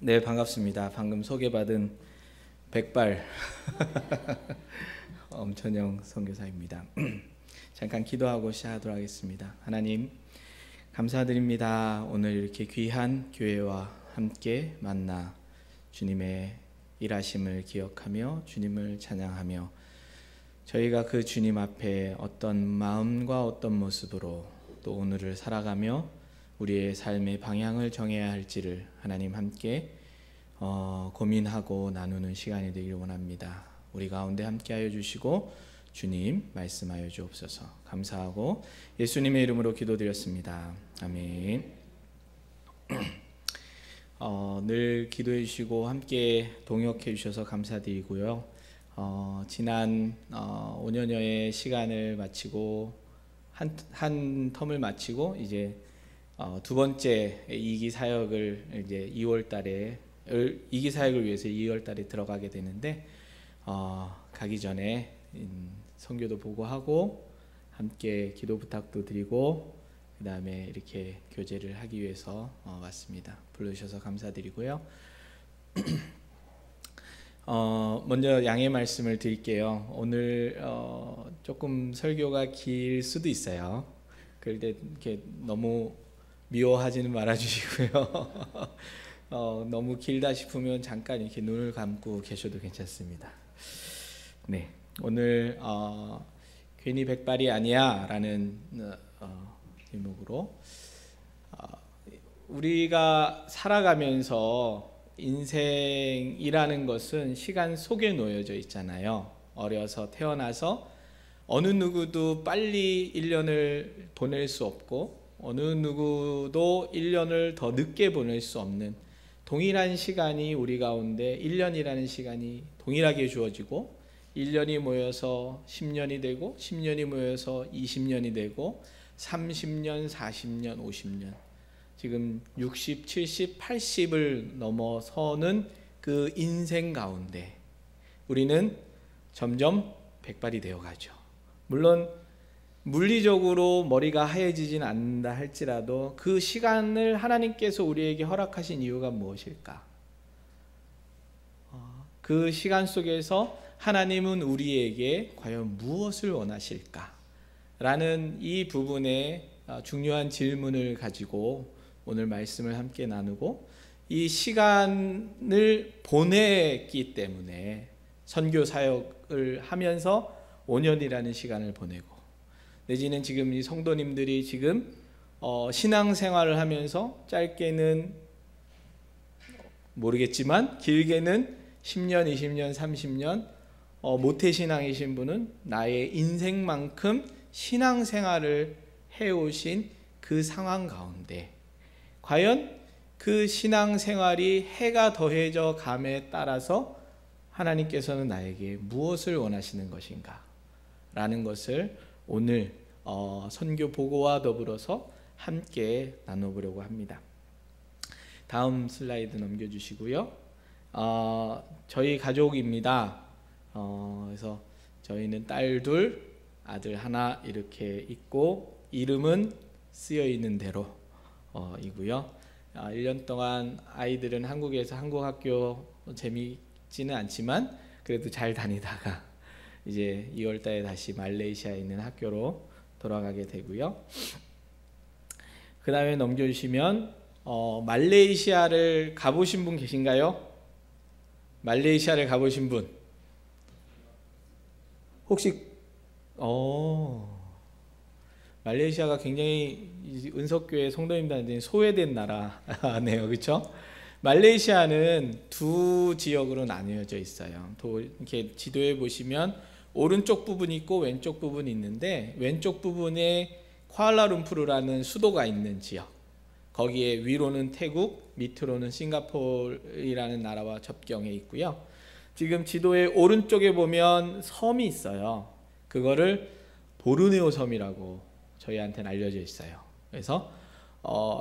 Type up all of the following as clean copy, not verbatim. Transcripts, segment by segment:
네, 반갑습니다. 방금 소개받은 백발 엄천영 선교사입니다. 잠깐 기도하고 시작하도록 하겠습니다. 하나님, 감사드립니다. 오늘 이렇게 귀한 교회와 함께 만나 주님의 일하심을 기억하며 주님을 찬양하며 저희가 그 주님 앞에 어떤 마음과 어떤 모습으로 또 오늘을 살아가며 우리의 삶의 방향을 정해야 할지를 하나님 함께 고민하고 나누는 시간이 되길 원합니다. 우리 가운데 함께하여 주시고 주님 말씀하여 주옵소서. 감사하고 예수님의 이름으로 기도드렸습니다. 아멘. 늘 기도해 주시고 함께 동역해 주셔서 감사드리고요. 지난 5년여의 시간을 마치고 한 텀을 마치고 이제 두 번째 이기 사역을 이제 2월 달에 이기 사역을 위해서 2월 달에 들어가게 되는데 가기 전에 선교도 보고하고 함께 기도 부탁도 드리고 그 다음에 이렇게 교제를 하기 위해서 왔습니다. 불러주셔서 감사드리고요. 먼저 양해 말씀을 드릴게요. 오늘 조금 설교가 길 수도 있어요. 그럴 때 이렇게 너무 미워하지는 말아주시고요. 너무 길다 싶으면 잠깐 이렇게 눈을 감고 계셔도 괜찮습니다. 네, 오늘 괜히 백발이 아니야 라는 제목으로 우리가 살아가면서 인생이라는 것은 시간 속에 놓여져 있잖아요. 어려서 태어나서 어느 누구도 빨리 1년을 보낼 수 없고 어느 누구도 1년을 더 늦게 보낼 수 없는 동일한 시간이 우리 가운데 1년이라는 시간이 동일하게 주어지고 1년이 모여서 10년이 되고 10년이 모여서 20년이 되고 30년, 40년, 50년 지금 60, 70, 80을 넘어서는 그 인생 가운데 우리는 점점 백발이 되어가죠. 물론 물리적으로 머리가 하얘지진 않는다 할지라도 그 시간을 하나님께서 우리에게 허락하신 이유가 무엇일까? 그 시간 속에서 하나님은 우리에게 과연 무엇을 원하실까? 라는 이 부분에 중요한 질문을 가지고 오늘 말씀을 함께 나누고 이 시간을 보냈기 때문에 선교 사역을 하면서 5년이라는 시간을 보내고 내지는 지금 이 성도님들이 지금 신앙생활을 하면서 짧게는 모르겠지만 길게는 10년, 20년, 30년 모태신앙이신 분은 나의 인생만큼 신앙생활을 해오신 그 상황 가운데 과연 그 신앙생활이 해가 더해져 감에 따라서 하나님께서는 나에게 무엇을 원하시는 것인가 라는 것을 오늘 선교 보고와 더불어서 함께 나눠보려고 합니다. 다음 슬라이드 넘겨주시고요. 저희 가족입니다. 그래서 저희는 딸 둘, 아들 하나 이렇게 있고 이름은 쓰여 있는 대로 이고요. 1년 동안 아이들은 한국에서 한국 학교 재미있지는 않지만 그래도 잘 다니다가 이제 2월 달에 다시 말레이시아에 있는 학교로 돌아가게 되고요. 그 다음에 넘겨주시면 말레이시아를 가보신 분 계신가요? 말레이시아를 가보신 분 혹시 말레이시아가 굉장히 은석교회 성도님들한테 소외된 나라네요. 그렇죠? 말레이시아는 두 지역으로 나뉘어져 있어요. 이렇게 지도에 보시면 오른쪽 부분이 있고 왼쪽 부분이 있는데 왼쪽 부분에 쿠알라룸푸르라는 수도가 있는 지역, 거기에 위로는 태국, 밑으로는 싱가포르라는 나라와 접경해 있고요. 지금 지도의 오른쪽에 보면 섬이 있어요. 그거를 보르네오 섬이라고 저희한테는 알려져 있어요. 그래서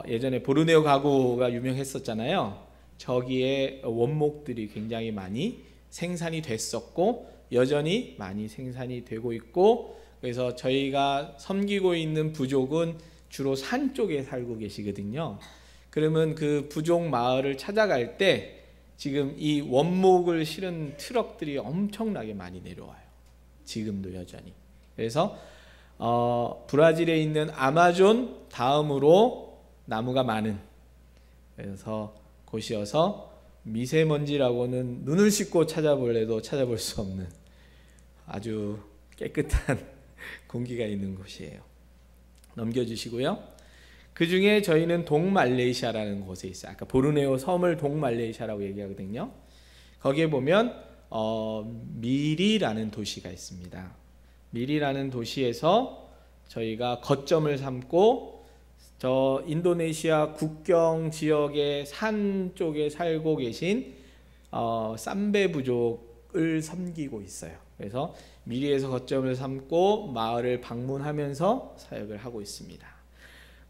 예전에 보르네오 가구가 유명했었잖아요. 저기에 원목들이 굉장히 많이 생산이 됐었고 여전히 많이 생산이 되고 있고 그래서 저희가 섬기고 있는 부족은 주로 산 쪽에 살고 계시거든요. 그러면 그 부족 마을을 찾아갈 때 지금 이 원목을 실은 트럭들이 엄청나게 많이 내려와요. 지금도 여전히. 그래서 브라질에 있는 아마존 다음으로 나무가 많은, 그래서 곳이어서 미세먼지라고는 눈을 씻고 찾아볼래도 찾아볼 수 없는 아주 깨끗한 공기가 있는 곳이에요. 넘겨주시고요. 그 중에 저희는 동말레이시아라는 곳에 있어요. 아까 보르네오 섬을 동말레이시아라고 얘기하거든요. 거기에 보면 미리라는 도시가 있습니다. 미리라는 도시에서 저희가 거점을 삼고 저 인도네시아 국경 지역의 산 쪽에 살고 계신 삼베 부족을 섬기고 있어요. 그래서 미리에서 거점을 삼고 마을을 방문하면서 사역을 하고 있습니다.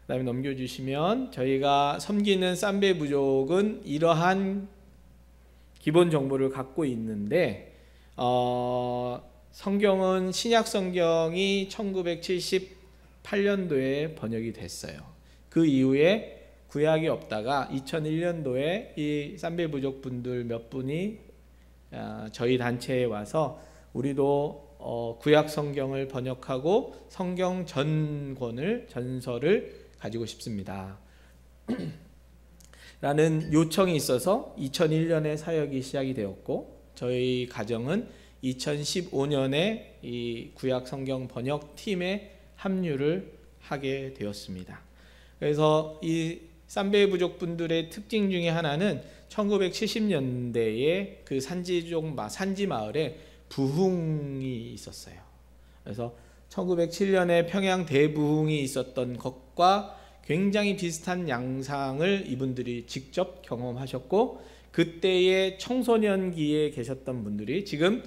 그 다음에 넘겨주시면 저희가 섬기는 삼베 부족은 이러한 기본 정보를 갖고 있는데 성경은 신약 성경이 1978년도에 번역이 됐어요. 그 이후에 구약이 없다가 2001년도에 이 삼베 부족 분들 몇 분이 저희 단체에 와서 우리도 구약 성경을 번역하고 성경 전설을 가지고 싶습니다 라는 요청이 있어서 2001년에 사역이 시작이 되었고, 저희 가정은 2015년에 이 구약 성경 번역 팀에 합류를 하게 되었습니다. 그래서 이 삼베 부족 분들의 특징 중에 하나는 1970년대에 그 산지 마을에 부흥이 있었어요. 그래서 1907년에 평양 대부흥이 있었던 것과 굉장히 비슷한 양상을 이분들이 직접 경험하셨고, 그때의 청소년기에 계셨던 분들이 지금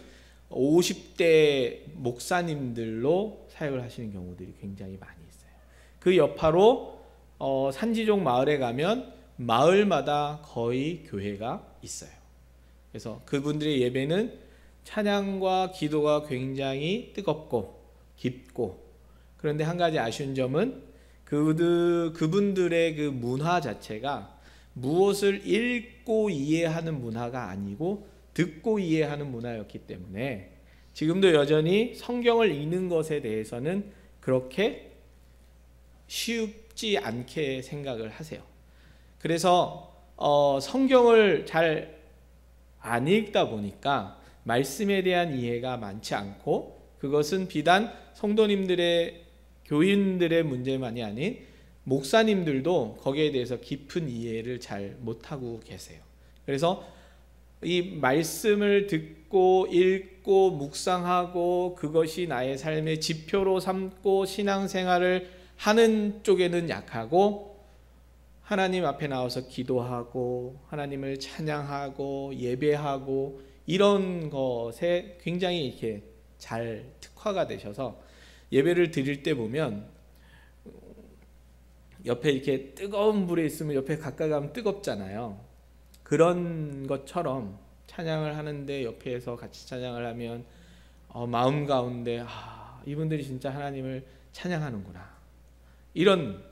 50대 목사님들로 사역을 하시는 경우들이 굉장히 많이 있어요. 그 여파로 산지족 마을에 가면 마을마다 거의 교회가 있어요. 그래서 그분들의 예배는 찬양과 기도가 굉장히 뜨겁고 깊고, 그런데 한 가지 아쉬운 점은 그분들의 그 문화 자체가 무엇을 읽고 이해하는 문화가 아니고 듣고 이해하는 문화였기 때문에 지금도 여전히 성경을 읽는 것에 대해서는 그렇게 쉽지 않게 생각을 하세요. 그래서 성경을 잘 안 읽다 보니까 말씀에 대한 이해가 많지 않고, 그것은 비단 성도님들의 교인들의 문제만이 아닌 목사님들도 거기에 대해서 깊은 이해를 잘 못하고 계세요. 그래서 이 말씀을 듣고 읽고 묵상하고 그것이 나의 삶의 지표로 삼고 신앙생활을 하는 쪽에는 약하고, 하나님 앞에 나와서 기도하고 하나님을 찬양하고 예배하고 이런 것에 굉장히 이렇게 잘 특화가 되셔서 예배를 드릴 때 보면 옆에 이렇게 뜨거운 불에 있으면 옆에 가까이 가면 뜨겁잖아요. 그런 것처럼 찬양을 하는데 옆에서 같이 찬양을 하면 마음 가운데 이분들이 진짜 하나님을 찬양하는구나, 이런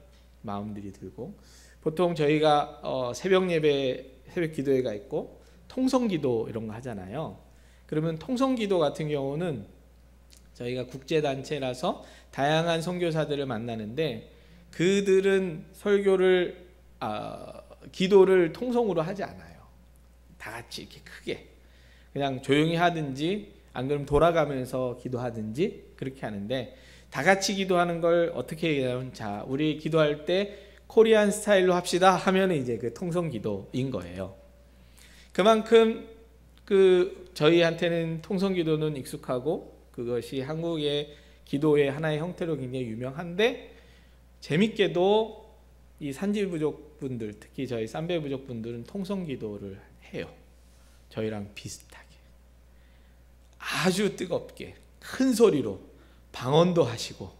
마음들이 들고, 보통 저희가 새벽 예배, 새벽 기도회가 있고 통성기도 이런 거 하잖아요. 그러면 통성기도 같은 경우는 저희가 국제단체라서 다양한 선교사들을 만나는데, 그들은 설교를 기도를 통성으로 하지 않아요. 다 같이 이렇게 크게 그냥 조용히 하든지 안 그러면 돌아가면서 기도하든지 그렇게 하는데, 다 같이 기도하는 걸 어떻게 얘기하면, 자, 우리 기도할 때 코리안 스타일로 합시다 하면 이제 그 통성 기도인 거예요. 그만큼 저희한테는 통성 기도는 익숙하고 그것이 한국의 기도의 하나의 형태로 굉장히 유명한데, 재밌게도 이 산지 부족분들, 특히 저희 삼베 부족분들은 통성 기도를 해요. 저희랑 비슷하게 아주 뜨겁게 큰 소리로 방언도 하시고,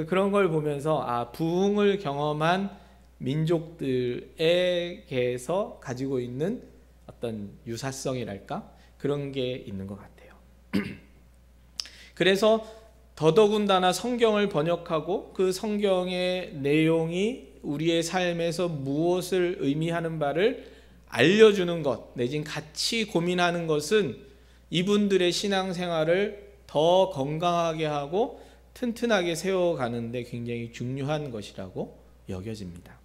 그런 걸 보면서 부흥을 경험한 민족들에게서 가지고 있는 어떤 유사성이랄까, 그런 게 있는 것 같아요. 그래서 더더군다나 성경을 번역하고 그 성경의 내용이 우리의 삶에서 무엇을 의미하는 바를 알려주는 것, 내지는 같이 고민하는 것은 이분들의 신앙생활을 더 건강하게 하고 튼튼하게 세워가는 데 굉장히 중요한 것이라고 여겨집니다.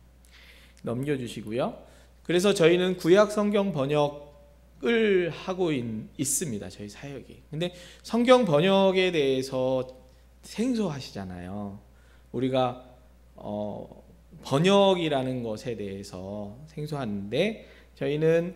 넘겨주시고요. 그래서 저희는 구약 성경 번역을 하고 있습니다. 저희 사역이. 근데 성경 번역에 대해서 생소하시잖아요. 우리가 번역이라는 것에 대해서 생소한데 저희는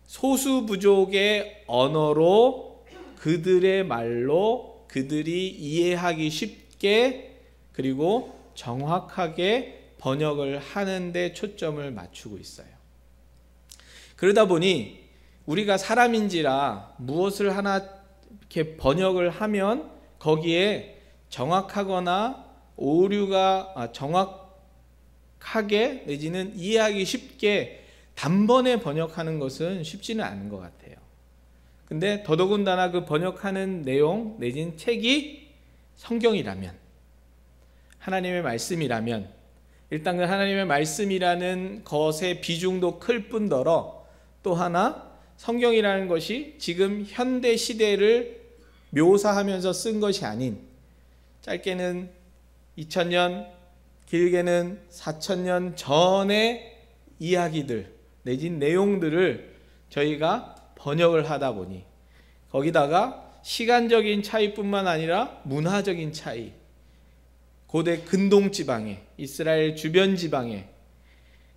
소수 부족의 언어로 그들의 말로 그들이 이해하기 쉽게 그리고 정확하게 번역을 하는 데 초점을 맞추고 있어요. 그러다 보니 우리가 사람인지라 무엇을 하나 이렇게 번역을 하면 거기에 정확하거나 오류가 정확하게 내지는 이해하기 쉽게 단번에 번역하는 것은 쉽지는 않은 것 같아요. 근데 더더군다나 그 번역하는 내용 내지는 책이 성경이라면, 하나님의 말씀이라면, 일단 그 하나님의 말씀이라는 것의 비중도 클 뿐더러 또 하나 성경이라는 것이 지금 현대 시대를 묘사하면서 쓴 것이 아닌 짧게는 2000년 길게는 4000년 전의 이야기들 내진 내용들을 저희가 번역을 하다 보니 거기다가 시간적인 차이뿐만 아니라 문화적인 차이, 고대 근동 지방에 이스라엘 주변 지방에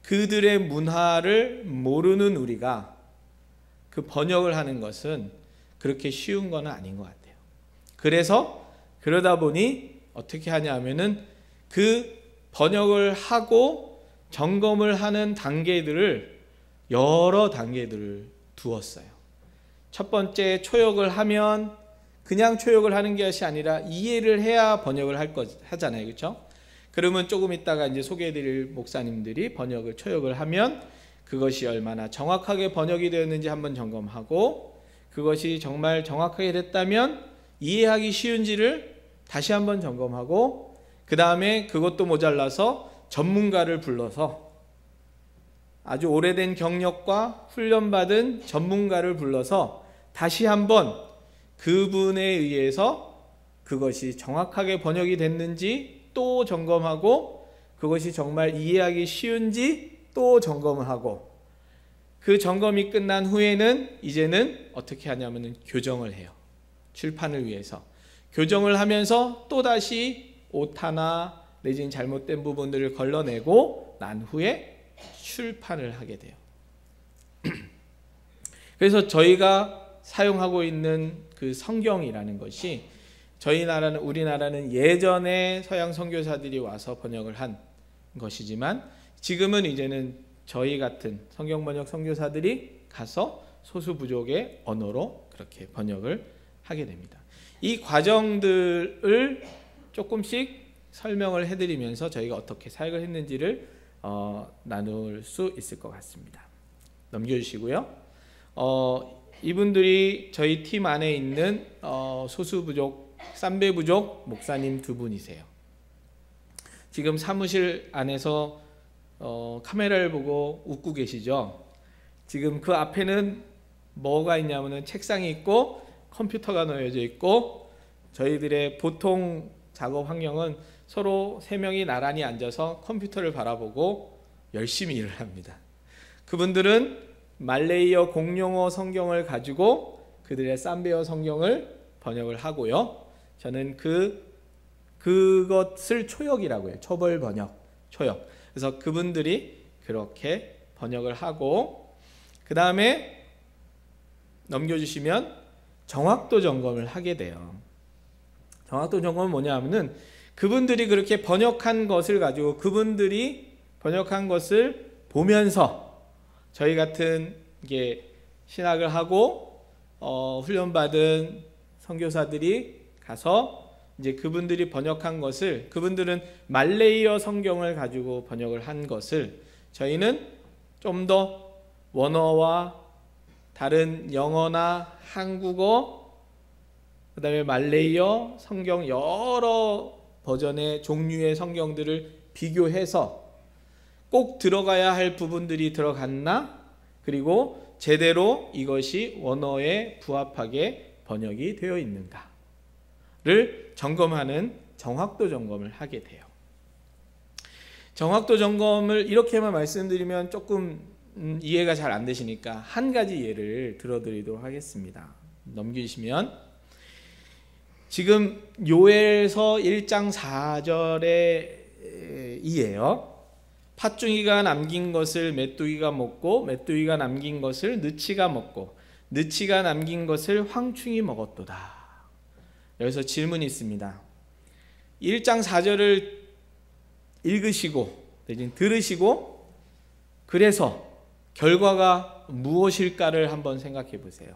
그들의 문화를 모르는 우리가 그 번역을 하는 것은 그렇게 쉬운 건 아닌 것 같아요. 그래서 그러다 보니 어떻게 하냐면은 그 번역을 하고 점검을 하는 단계들을 여러 단계들을 두었어요. 첫 번째 초역을 하면 그냥 초역을 하는 것이 아니라 이해를 해야 번역을 하잖아요. 그렇죠? 그러면 조금 있다가 이제 소개해드릴 목사님들이 번역을 초역을 하면 그것이 얼마나 정확하게 번역이 되었는지 한번 점검하고 그것이 정말 정확하게 됐다면 이해하기 쉬운지를 다시 한번 점검하고 그 다음에 그것도 모자라서 전문가를 불러서 아주 오래된 경력과 훈련받은 전문가를 불러서 다시 한번 그분에 의해서 그것이 정확하게 번역이 됐는지 또 점검하고 그것이 정말 이해하기 쉬운지 또 점검을 하고 그 점검이 끝난 후에는 이제는 어떻게 하냐면은 교정을 해요. 출판을 위해서 교정을 하면서 또다시 오타나 내지는 잘못된 부분들을 걸러내고 난 후에 출판을 하게 돼요. 그래서 저희가 사용하고 있는 그 성경이라는 것이 우리나라는 예전에 서양 선교사들이 와서 번역을 한 것이지만 지금은 이제는 저희 같은 성경 번역 선교사들이 가서 소수 부족의 언어로 그렇게 번역을 하게 됩니다. 이 과정들을 조금씩 설명을 해드리면서 저희가 어떻게 사역을 했는지를 나눌 수 있을 것 같습니다. 넘겨주시고요. 이분들이 저희 팀 안에 있는 소수 부족, 쌈배 부족 목사님 두 분이세요. 지금 사무실 안에서 카메라를 보고 웃고 계시죠? 지금 그 앞에는 뭐가 있냐면은 책상이 있고 컴퓨터가 놓여져 있고 저희들의 보통 작업 환경은 서로 세 명이 나란히 앉아서 컴퓨터를 바라보고 열심히 일을 합니다. 그분들은 말레이어 공용어 성경을 가지고 그들의 쌈베어 성경을 번역을 하고요. 저는 그것을 초역이라고 해요. 초벌 번역, 초역. 그래서 그분들이 그렇게 번역을 하고 그 다음에 넘겨주시면 정확도 점검을 하게 돼요. 정확도 점검은 뭐냐 하면은 그분들이 그렇게 번역한 것을 가지고 그분들이 번역한 것을 보면서 저희 같은 게 신학을 하고 훈련받은 선교사들이 가서 이제 그분들이 번역한 것을 그분들은 말레이어 성경을 가지고 번역을 한 것을 저희는 좀 더 원어와 다른 영어나 한국어 그 다음에 말레이어 성경 여러 버전의 종류의 성경들을 비교해서 꼭 들어가야 할 부분들이 들어갔나, 그리고 제대로 이것이 원어에 부합하게 번역이 되어 있는가를 점검하는 정확도 점검을 하게 돼요. 정확도 점검을 이렇게만 말씀드리면 조금 이해가 잘 안 되시니까 한 가지 예를 들어드리도록 하겠습니다. 넘기시면 지금 요엘서 1장 4절에 이에요. 팥중이가 남긴 것을 메뚜기가 먹고 메뚜기가 남긴 것을 느치가 먹고 느치가 남긴 것을 황충이 먹었도다. 여기서 질문이 있습니다. 1장 4절을 읽으시고 들으시고 그래서 결과가 무엇일까를 한번 생각해 보세요.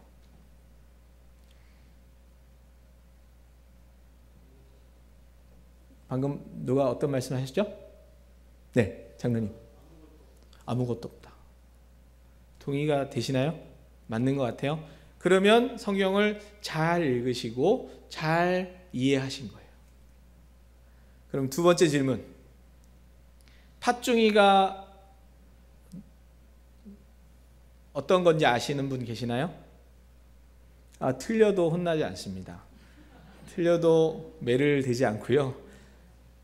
방금 누가 어떤 말씀 하셨죠? 네, 장로님. 아무것도 없다. 동의가 되시나요? 맞는 것 같아요. 그러면 성경을 잘 읽으시고 잘 이해하신 거예요. 그럼 두 번째 질문. 팥중이가 어떤 건지 아시는 분 계시나요? 틀려도 혼나지 않습니다. 틀려도 매를 대지 않고요.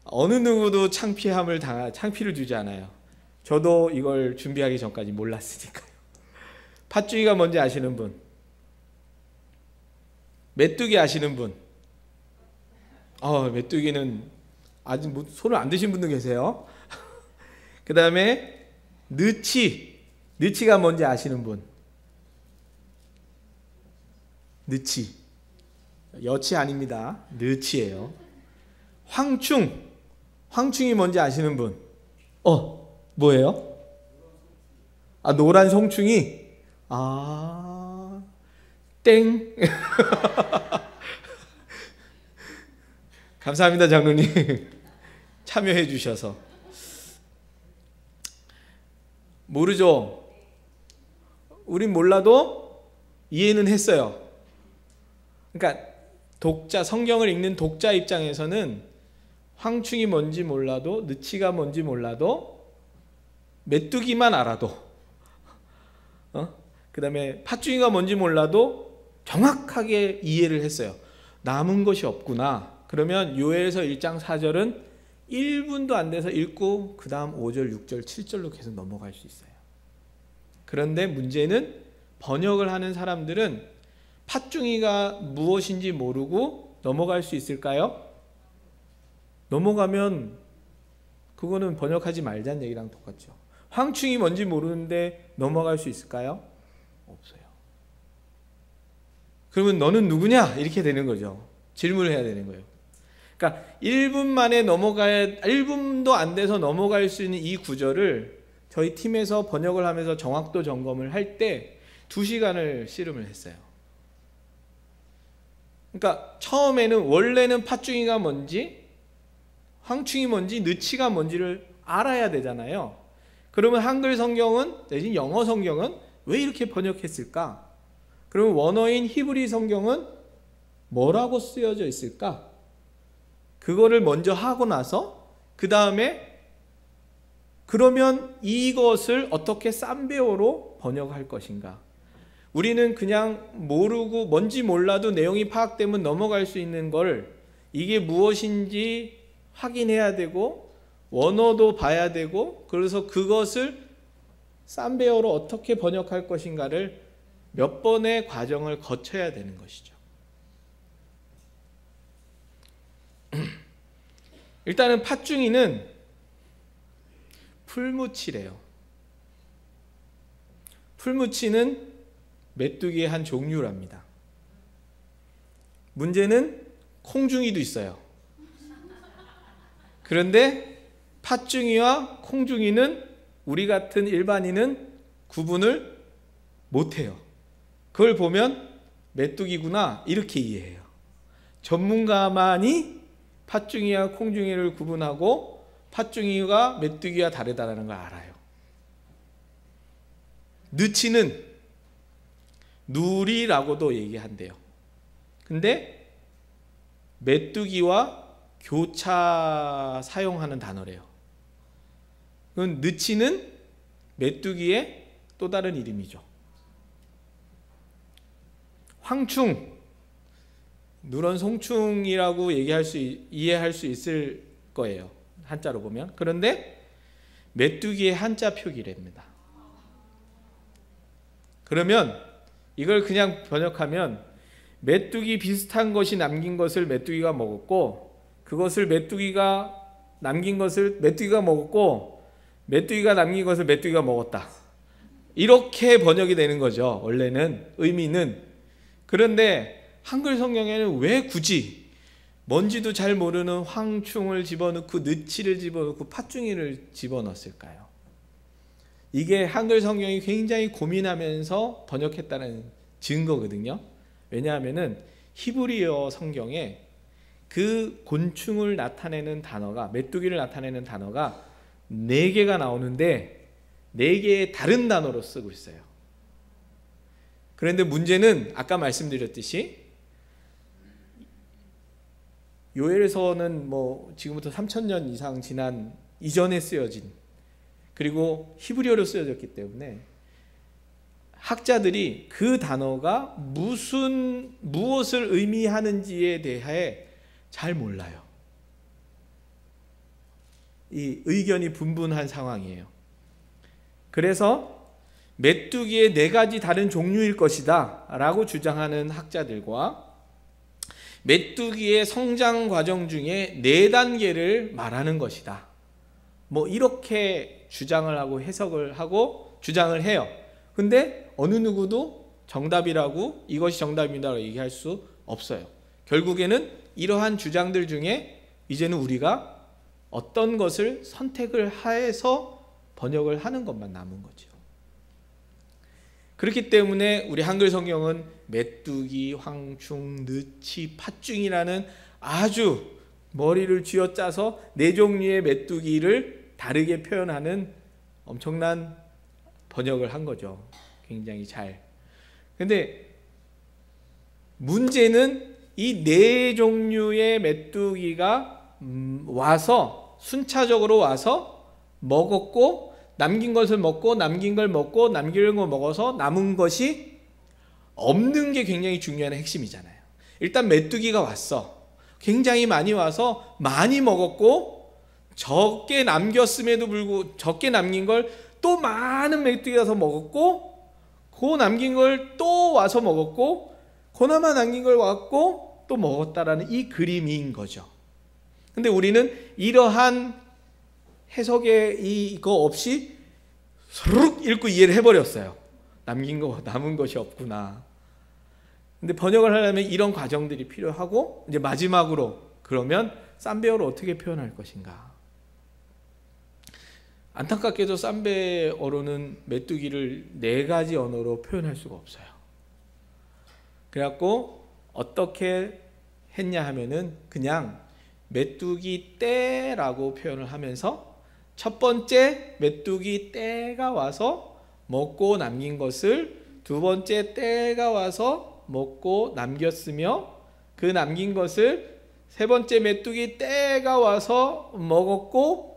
어느 누구도 창피를 주지 않아요. 저도 이걸 준비하기 전까지 몰랐으니까요. 팥중이가 뭔지 아시는 분? 메뚜기 아시는 분? 메뚜기는 아직 손을 안 드신 분도 계세요. 그 다음에 느치가 뭔지 아시는 분? 느치, 여치 아닙니다. 느치예요. 황충이 뭔지 아시는 분? 뭐예요? 노란 송충이? 땡. 감사합니다, 장로님. 참여해 주셔서. 모르죠? 우린 몰라도 이해는 했어요. 그러니까 성경을 읽는 독자 입장에서는 황충이 뭔지 몰라도, 느치가 뭔지 몰라도, 메뚜기만 알아도, 그 다음에 팥중이가 뭔지 몰라도 정확하게 이해를 했어요. 남은 것이 없구나. 그러면 요엘서 1장 4절은 1분도 안 돼서 읽고 그 다음 5절, 6절, 7절로 계속 넘어갈 수 있어요. 그런데 문제는 번역을 하는 사람들은 팥중이가 무엇인지 모르고 넘어갈 수 있을까요? 넘어가면 그거는 번역하지 말자는 얘기랑 똑같죠. 황충이 뭔지 모르는데 넘어갈 수 있을까요? 없어요. 그러면 너는 누구냐? 이렇게 되는 거죠. 질문을 해야 되는 거예요. 그러니까 1분도 안 돼서 넘어갈 수 있는 이 구절을 저희 팀에서 번역을 하면서 정확도 점검을 할 때 2시간을 씨름을 했어요. 그러니까 처음에는 원래는 팥중이가 뭔지, 황충이 뭔지, 느치가 뭔지를 알아야 되잖아요. 그러면 한글 성경은, 내지 영어 성경은 왜 이렇게 번역했을까? 그러면 원어인 히브리 성경은 뭐라고 쓰여져 있을까? 그거를 먼저 하고 나서 그 다음에 그러면 이것을 어떻게 쌈배어로 번역할 것인가? 우리는 그냥 모르고 뭔지 몰라도 내용이 파악되면 넘어갈 수 있는 걸 이게 무엇인지 확인해야 되고 원어도 봐야 되고 그래서 그것을 쌈배어로 어떻게 번역할 것인가를 몇 번의 과정을 거쳐야 되는 것이죠. 일단은 팥중이는 풀무치래요. 풀무치는 메뚜기의 한 종류랍니다. 문제는 콩중이도 있어요. 그런데 팥중이와 콩중이는 우리 같은 일반인은 구분을 못해요. 그걸 보면 메뚜기구나 이렇게 이해해요. 전문가만이 팥중이와 콩중이를 구분하고 팥중이가 메뚜기와 다르다는 걸 알아요. 느치는 누리라고도 얘기한대요. 근데 메뚜기와 교차 사용하는 단어래요. 그건 느치는 메뚜기의 또 다른 이름이죠. 황충, 누런 송충이라고 이해할 수 있을 거예요, 한자로 보면. 그런데 메뚜기의 한자 표기랍니다. 그러면 이걸 그냥 번역하면 메뚜기 비슷한 것이 남긴 것을 메뚜기가 먹었고, 그것을 메뚜기가 남긴 것을 메뚜기가 먹었고, 메뚜기가 남긴 것을 메뚜기가 먹었다, 이렇게 번역이 되는 거죠, 원래는 의미는. 그런데 한글 성경에는 왜 굳이 뭔지도 잘 모르는 황충을 집어넣고 느치를 집어넣고 팥중이를 집어넣었을까요? 이게 한글 성경이 굉장히 고민하면서 번역했다는 증거거든요. 왜냐하면은 히브리어 성경에 그 곤충을 나타내는 단어가, 메뚜기를 나타내는 단어가 4개가 나오는데 4개의 다른 단어로 쓰고 있어요. 그런데 문제는 아까 말씀드렸듯이 요엘서는 지금부터 3000년 이상 지난 이전에 쓰여진, 그리고 히브리어로 쓰여졌기 때문에 학자들이 그 단어가 무엇을 의미하는지에 대해 잘 몰라요. 이 의견이 분분한 상황이에요. 그래서 메뚜기의 4가지 다른 종류일 것이다 라고 주장하는 학자들과 메뚜기의 성장 과정 중에 4단계를 말하는 것이다, 이렇게 주장을 하고 해석을 하고 주장을 해요. 근데 어느 누구도 정답이라고, 이것이 정답이라고 얘기할 수 없어요. 결국에는 이러한 주장들 중에 이제는 우리가 어떤 것을 선택을 해서 번역을 하는 것만 남은 거죠. 그렇기 때문에 우리 한글 성경은 메뚜기, 황충, 느치, 팥중이라는 아주 머리를 쥐어짜서 4종류의 메뚜기를 다르게 표현하는 엄청난 번역을 한 거죠. 굉장히 잘. 근데 문제는 이 4종류의 메뚜기가 와서 순차적으로 와서 먹었고, 남긴 것을 먹고, 남긴 걸 먹고, 남긴 걸 먹어서 남은 것이 없는 게 굉장히 중요한 핵심이잖아요. 일단 메뚜기가 왔어. 굉장히 많이 와서 많이 먹었고, 적게 남겼음에도 불구하고 적게 남긴 걸 또 많은 메뚜기가 와서 먹었고, 그 남긴 걸 또 와서 먹었고, 그나마 남긴 걸 왔고 또 먹었다라는 이 그림인 거죠. 근데 우리는 이러한 해석에 이거 없이 스르륵 읽고 이해를 해버렸어요. 남은 것이 없구나. 근데 번역을 하려면 이런 과정들이 필요하고, 이제 마지막으로 그러면 쌈배어로 어떻게 표현할 것인가. 안타깝게도 쌈배어로는 메뚜기를 4가지 언어로 표현할 수가 없어요. 그래갖고 어떻게 했냐 하면은 그냥 메뚜기 떼라고 표현을 하면서 첫 번째 메뚜기 떼가 와서 먹고 남긴 것을 두 번째 떼가 와서 먹고 남겼으며, 그 남긴 것을 세 번째 메뚜기 떼가 와서 먹었고,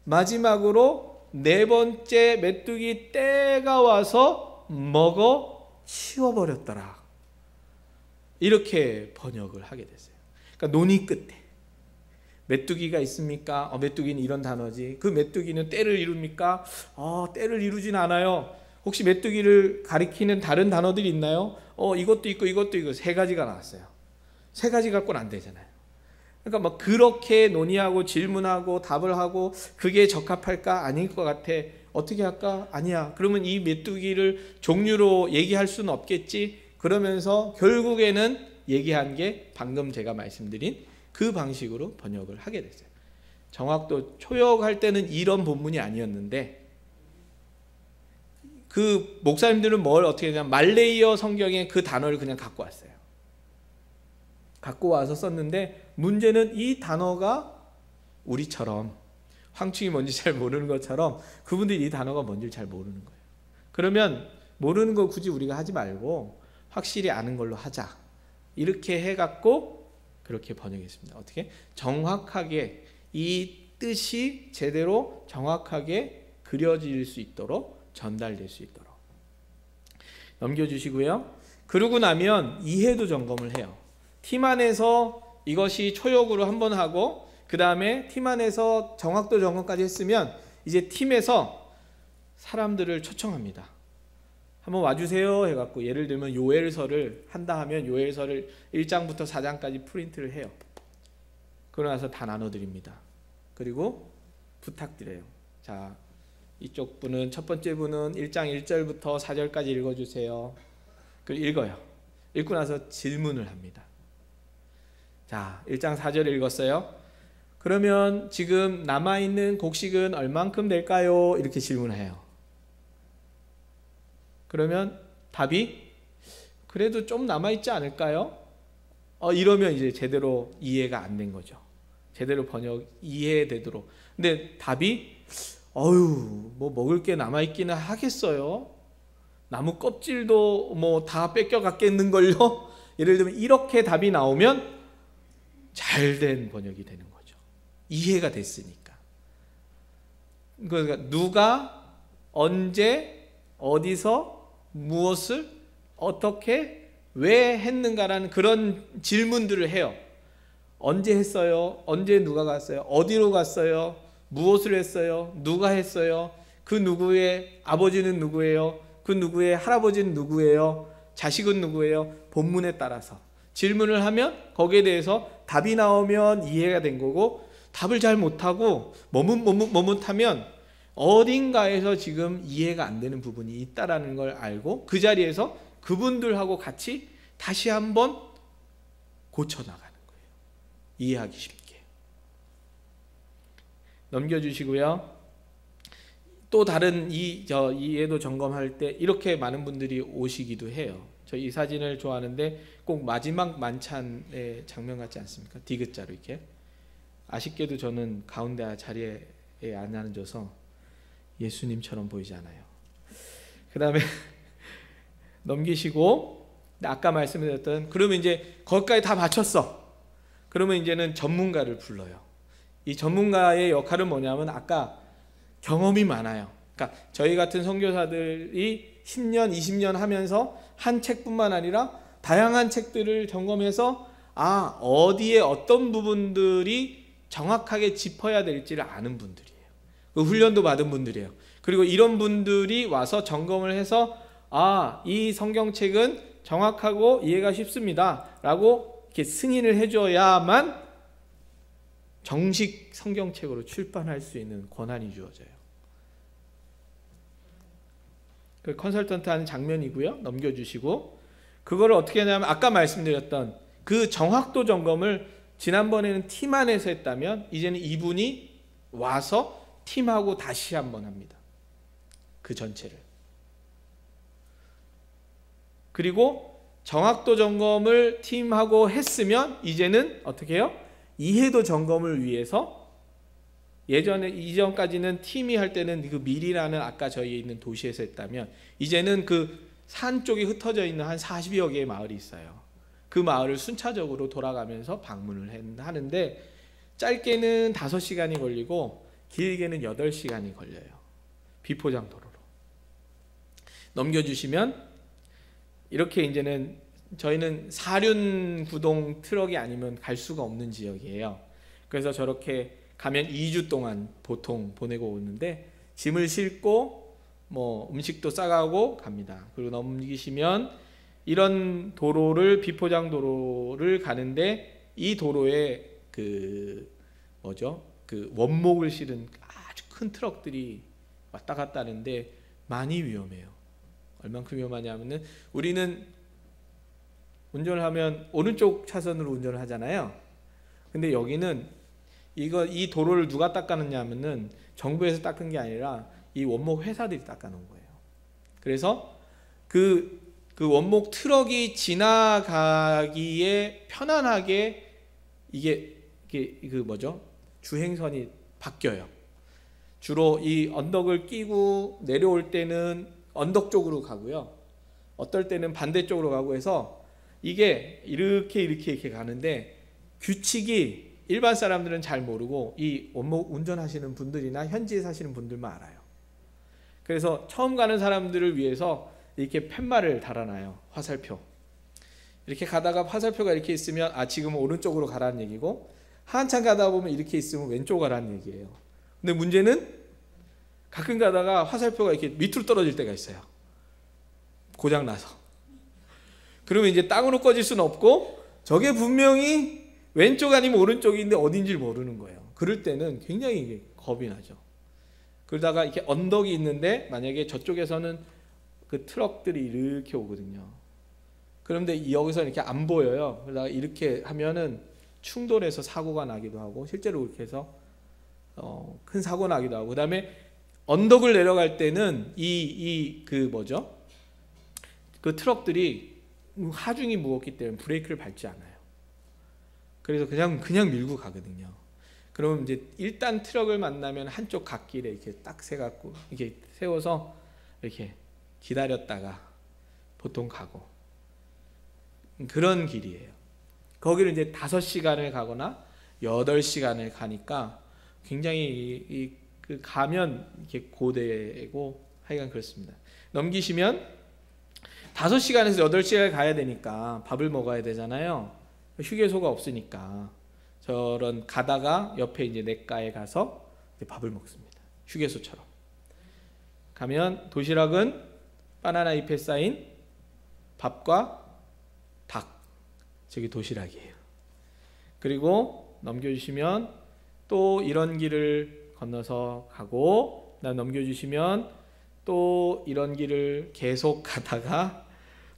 마지막으로 4번째 메뚜기 떼가 와서 먹어 치워버렸더라, 이렇게 번역을 하게 됐어요. 그러니까 논의 끝에 메뚜기가 있습니까? 메뚜기는 이런 단어지. 그 메뚜기는 때를 이룹니까? 때를 이루진 않아요. 혹시 메뚜기를 가리키는 다른 단어들이 있나요? 이것도 있고 이것도 있고 3가지가 나왔어요. 3가지 갖고는 안 되잖아요. 그러니까 그렇게 논의하고 질문하고 답을 하고 그게 적합할까? 아닐 것 같아. 어떻게 할까? 아니야. 그러면 이 메뚜기를 종류로 얘기할 수는 없겠지. 그러면서 결국에는 얘기한 게 방금 제가 말씀드린 그 방식으로 번역을 하게 됐어요. 정확도 초역할 때는 이런 본문이 아니었는데, 그 목사님들은 뭘 어떻게 했냐면 말레이어 성경에 그 단어를 그냥 갖고 왔어요. 갖고 와서 썼는데, 문제는 이 단어가 우리처럼 황충이 뭔지 잘 모르는 것처럼 그분들이 이 단어가 뭔지 잘 모르는 거예요. 그러면 모르는 거 굳이 우리가 하지 말고 확실히 아는 걸로 하자, 이렇게 해갖고 그렇게 번역했습니다. 어떻게? 정확하게 이 뜻이 제대로 정확하게 그려질 수 있도록, 전달될 수 있도록 넘겨주시고요. 그러고 나면 이해도 점검을 해요. 팀 안에서 이것이 초역으로 한번 하고, 그 다음에 팀 안에서 정확도 점검까지 했으면 이제 팀에서 사람들을 초청합니다. 한번 와주세요 해갖고, 예를 들면 요엘서를 한다 하면 요엘서를 1장부터 4장까지 프린트를 해요. 그러고 나서 다 나눠드립니다. 그리고 부탁드려요. 자, 이쪽 분은, 첫 번째 분은 1장 1절부터 4절까지 읽어주세요. 그리고 읽어요. 읽고 나서 질문을 합니다. 자, 1장 4절 읽었어요. 그러면 지금 남아있는 곡식은 얼만큼 될까요? 이렇게 질문해요. 그러면 답이 그래도 좀 남아있지 않을까요? 이러면 이제 제대로 이해가 안 된 거죠. 제대로 이해되도록. 근데 답이 뭐 먹을 게 남아있기는 하겠어요. 나무 껍질도 뭐 다 뺏겨갔겠는걸요? 예를 들면 이렇게 답이 나오면 잘된 번역이 되는 거죠. 이해가 됐으니까. 그러니까 누가 언제 어디서 무엇을 어떻게 왜 했는가라는 그런 질문들을 해요. 언제 했어요? 언제 누가 갔어요? 어디로 갔어요? 무엇을 했어요? 누가 했어요? 그 누구의 아버지는 누구예요? 그 누구의 할아버지는 누구예요? 자식은 누구예요? 본문에 따라서 질문을 하면 거기에 대해서 답이 나오면 이해가 된 거고, 답을 잘 못하고 머뭇하면 어딘가에서 지금 이해가 안 되는 부분이 있다라는 걸 알고, 그 자리에서 그분들하고 같이 다시 한번 고쳐나가는 거예요. 이해하기 쉽게. 넘겨주시고요. 또 다른 이해도 점검할 때 이렇게 많은 분들이 오시기도 해요. 저 이 사진을 좋아하는데 꼭 마지막 만찬의 장면 같지 않습니까? 디귿자로 이렇게. 아쉽게도 저는 가운데 자리에 안 앉아서 예수님처럼 보이지 않아요. 그 다음에 넘기시고, 아까 말씀드렸던, 그러면 이제 거기까지 다 마쳤어. 그러면 이제는 전문가를 불러요. 이 전문가의 역할은 뭐냐면, 아까 경험이 많아요. 그러니까 저희 같은 선교사들이 10년, 20년 하면서 한 책뿐만 아니라 다양한 책들을 점검해서 어디에 어떤 부분들이 정확하게 짚어야 될지를 아는 분들이에요. 그 훈련도 받은 분들이에요. 그리고 이런 분들이 와서 점검을 해서 이 성경책은 정확하고 이해가 쉽습니다 라고 이렇게 승인을 해줘야만 정식 성경책으로 출판할 수 있는 권한이 주어져요. 그 컨설턴트 하는 장면이고요. 넘겨주시고, 그거를 어떻게 하냐면 아까 말씀드렸던 그 정확도 점검을 지난번에는 팀 안에서 했다면 이제는 이분이 와서 팀하고 다시 한번 합니다. 그 전체를. 그리고 정확도 점검을 팀하고 했으면 이제는 어떻게 해요? 이해도 점검을 위해서, 이전까지는 팀이 할 때는 그 밀이라는 아까 저희 있는 도시에서 했다면, 이제는 그 산 쪽에 흩어져 있는 한 40여 개의 마을이 있어요. 그 마을을 순차적으로 돌아가면서 방문을 하는데, 짧게는 5시간이 걸리고 길게는 8시간이 걸려요. 비포장 도로로. 넘겨주시면, 이렇게 이제는 저희는 사륜 구동 트럭이 아니면 갈 수가 없는 지역이에요. 그래서 저렇게 가면 2주 동안 보통 보내고 오는데, 짐을 싣고 음식도 싸가고 갑니다. 그리고 넘기시면 이런 도로를, 비포장 도로를 가는데, 이 도로에 그 원목을 실은 아주 큰 트럭들이 왔다 갔다 하는데 많이 위험해요. 얼만큼 위험하냐면은, 우리는 운전을 하면 오른쪽 차선으로 운전을 하잖아요. 근데 여기는 이 도로를 누가 닦아놓냐 하면은 정부에서 닦은 게 아니라 이 원목 회사들이 닦아놓은 거예요. 그래서 그 원목 트럭이 지나가기에 편안하게 이게 주행선이 바뀌어요. 주로 이 언덕을 끼고 내려올 때는 언덕 쪽으로 가고요. 어떨 때는 반대쪽으로 가고 해서 이게 이렇게 가는데, 규칙이 일반 사람들은 잘 모르고 이 원목 운전하시는 분들이나 현지에 사시는 분들만 알아요. 그래서 처음 가는 사람들을 위해서 이렇게 팻말을 달아놔요. 화살표. 이렇게 가다가 화살표가 이렇게 있으면 지금 오른쪽으로 가라는 얘기고, 한참 가다 보면 이렇게 있으면 왼쪽 가라는 얘기예요. 근데 문제는 가끔 가다가 화살표가 이렇게 밑으로 떨어질 때가 있어요. 고장 나서. 그러면 이제 땅으로 꺼질 수는 없고, 저게 분명히 왼쪽 아니면 오른쪽인데 어딘지를 모르는 거예요. 그럴 때는 굉장히 이게 겁이 나죠. 그러다가 이렇게 언덕이 있는데 만약에 저쪽에서는 그 트럭들이 이렇게 오거든요. 그런데 여기서 이렇게 안 보여요. 그러다가 이렇게 하면은 충돌해서 사고가 나기도 하고, 실제로 그렇게 해서 큰 사고 나기도 하고, 그다음에 언덕을 내려갈 때는 그 트럭들이 하중이 무겁기 때문에 브레이크를 밟지 않아요. 그래서 그냥 밀고 가거든요. 그러면 이제 일단 트럭을 만나면 한쪽 갓길에 이렇게 딱 세갖고 이렇게 세워서 이렇게 기다렸다가 보통 가고, 그런 길이에요. 거기를 이제 5시간을 가거나 8시간을 가니까 굉장히 가면 이렇게 고되고 하여간 그렇습니다. 넘기시면 5시간에서 8시간을 가야 되니까 밥을 먹어야 되잖아요. 휴게소가 없으니까 저런 가다가 옆에 이제 냇가에 가서 밥을 먹습니다. 휴게소처럼. 가면 도시락은 바나나 잎에 쌓인 밥과 닭, 저기 도시락이에요. 그리고 넘겨주시면 또 이런 길을 건너서 가고, 넘겨주시면 또 이런 길을 계속 가다가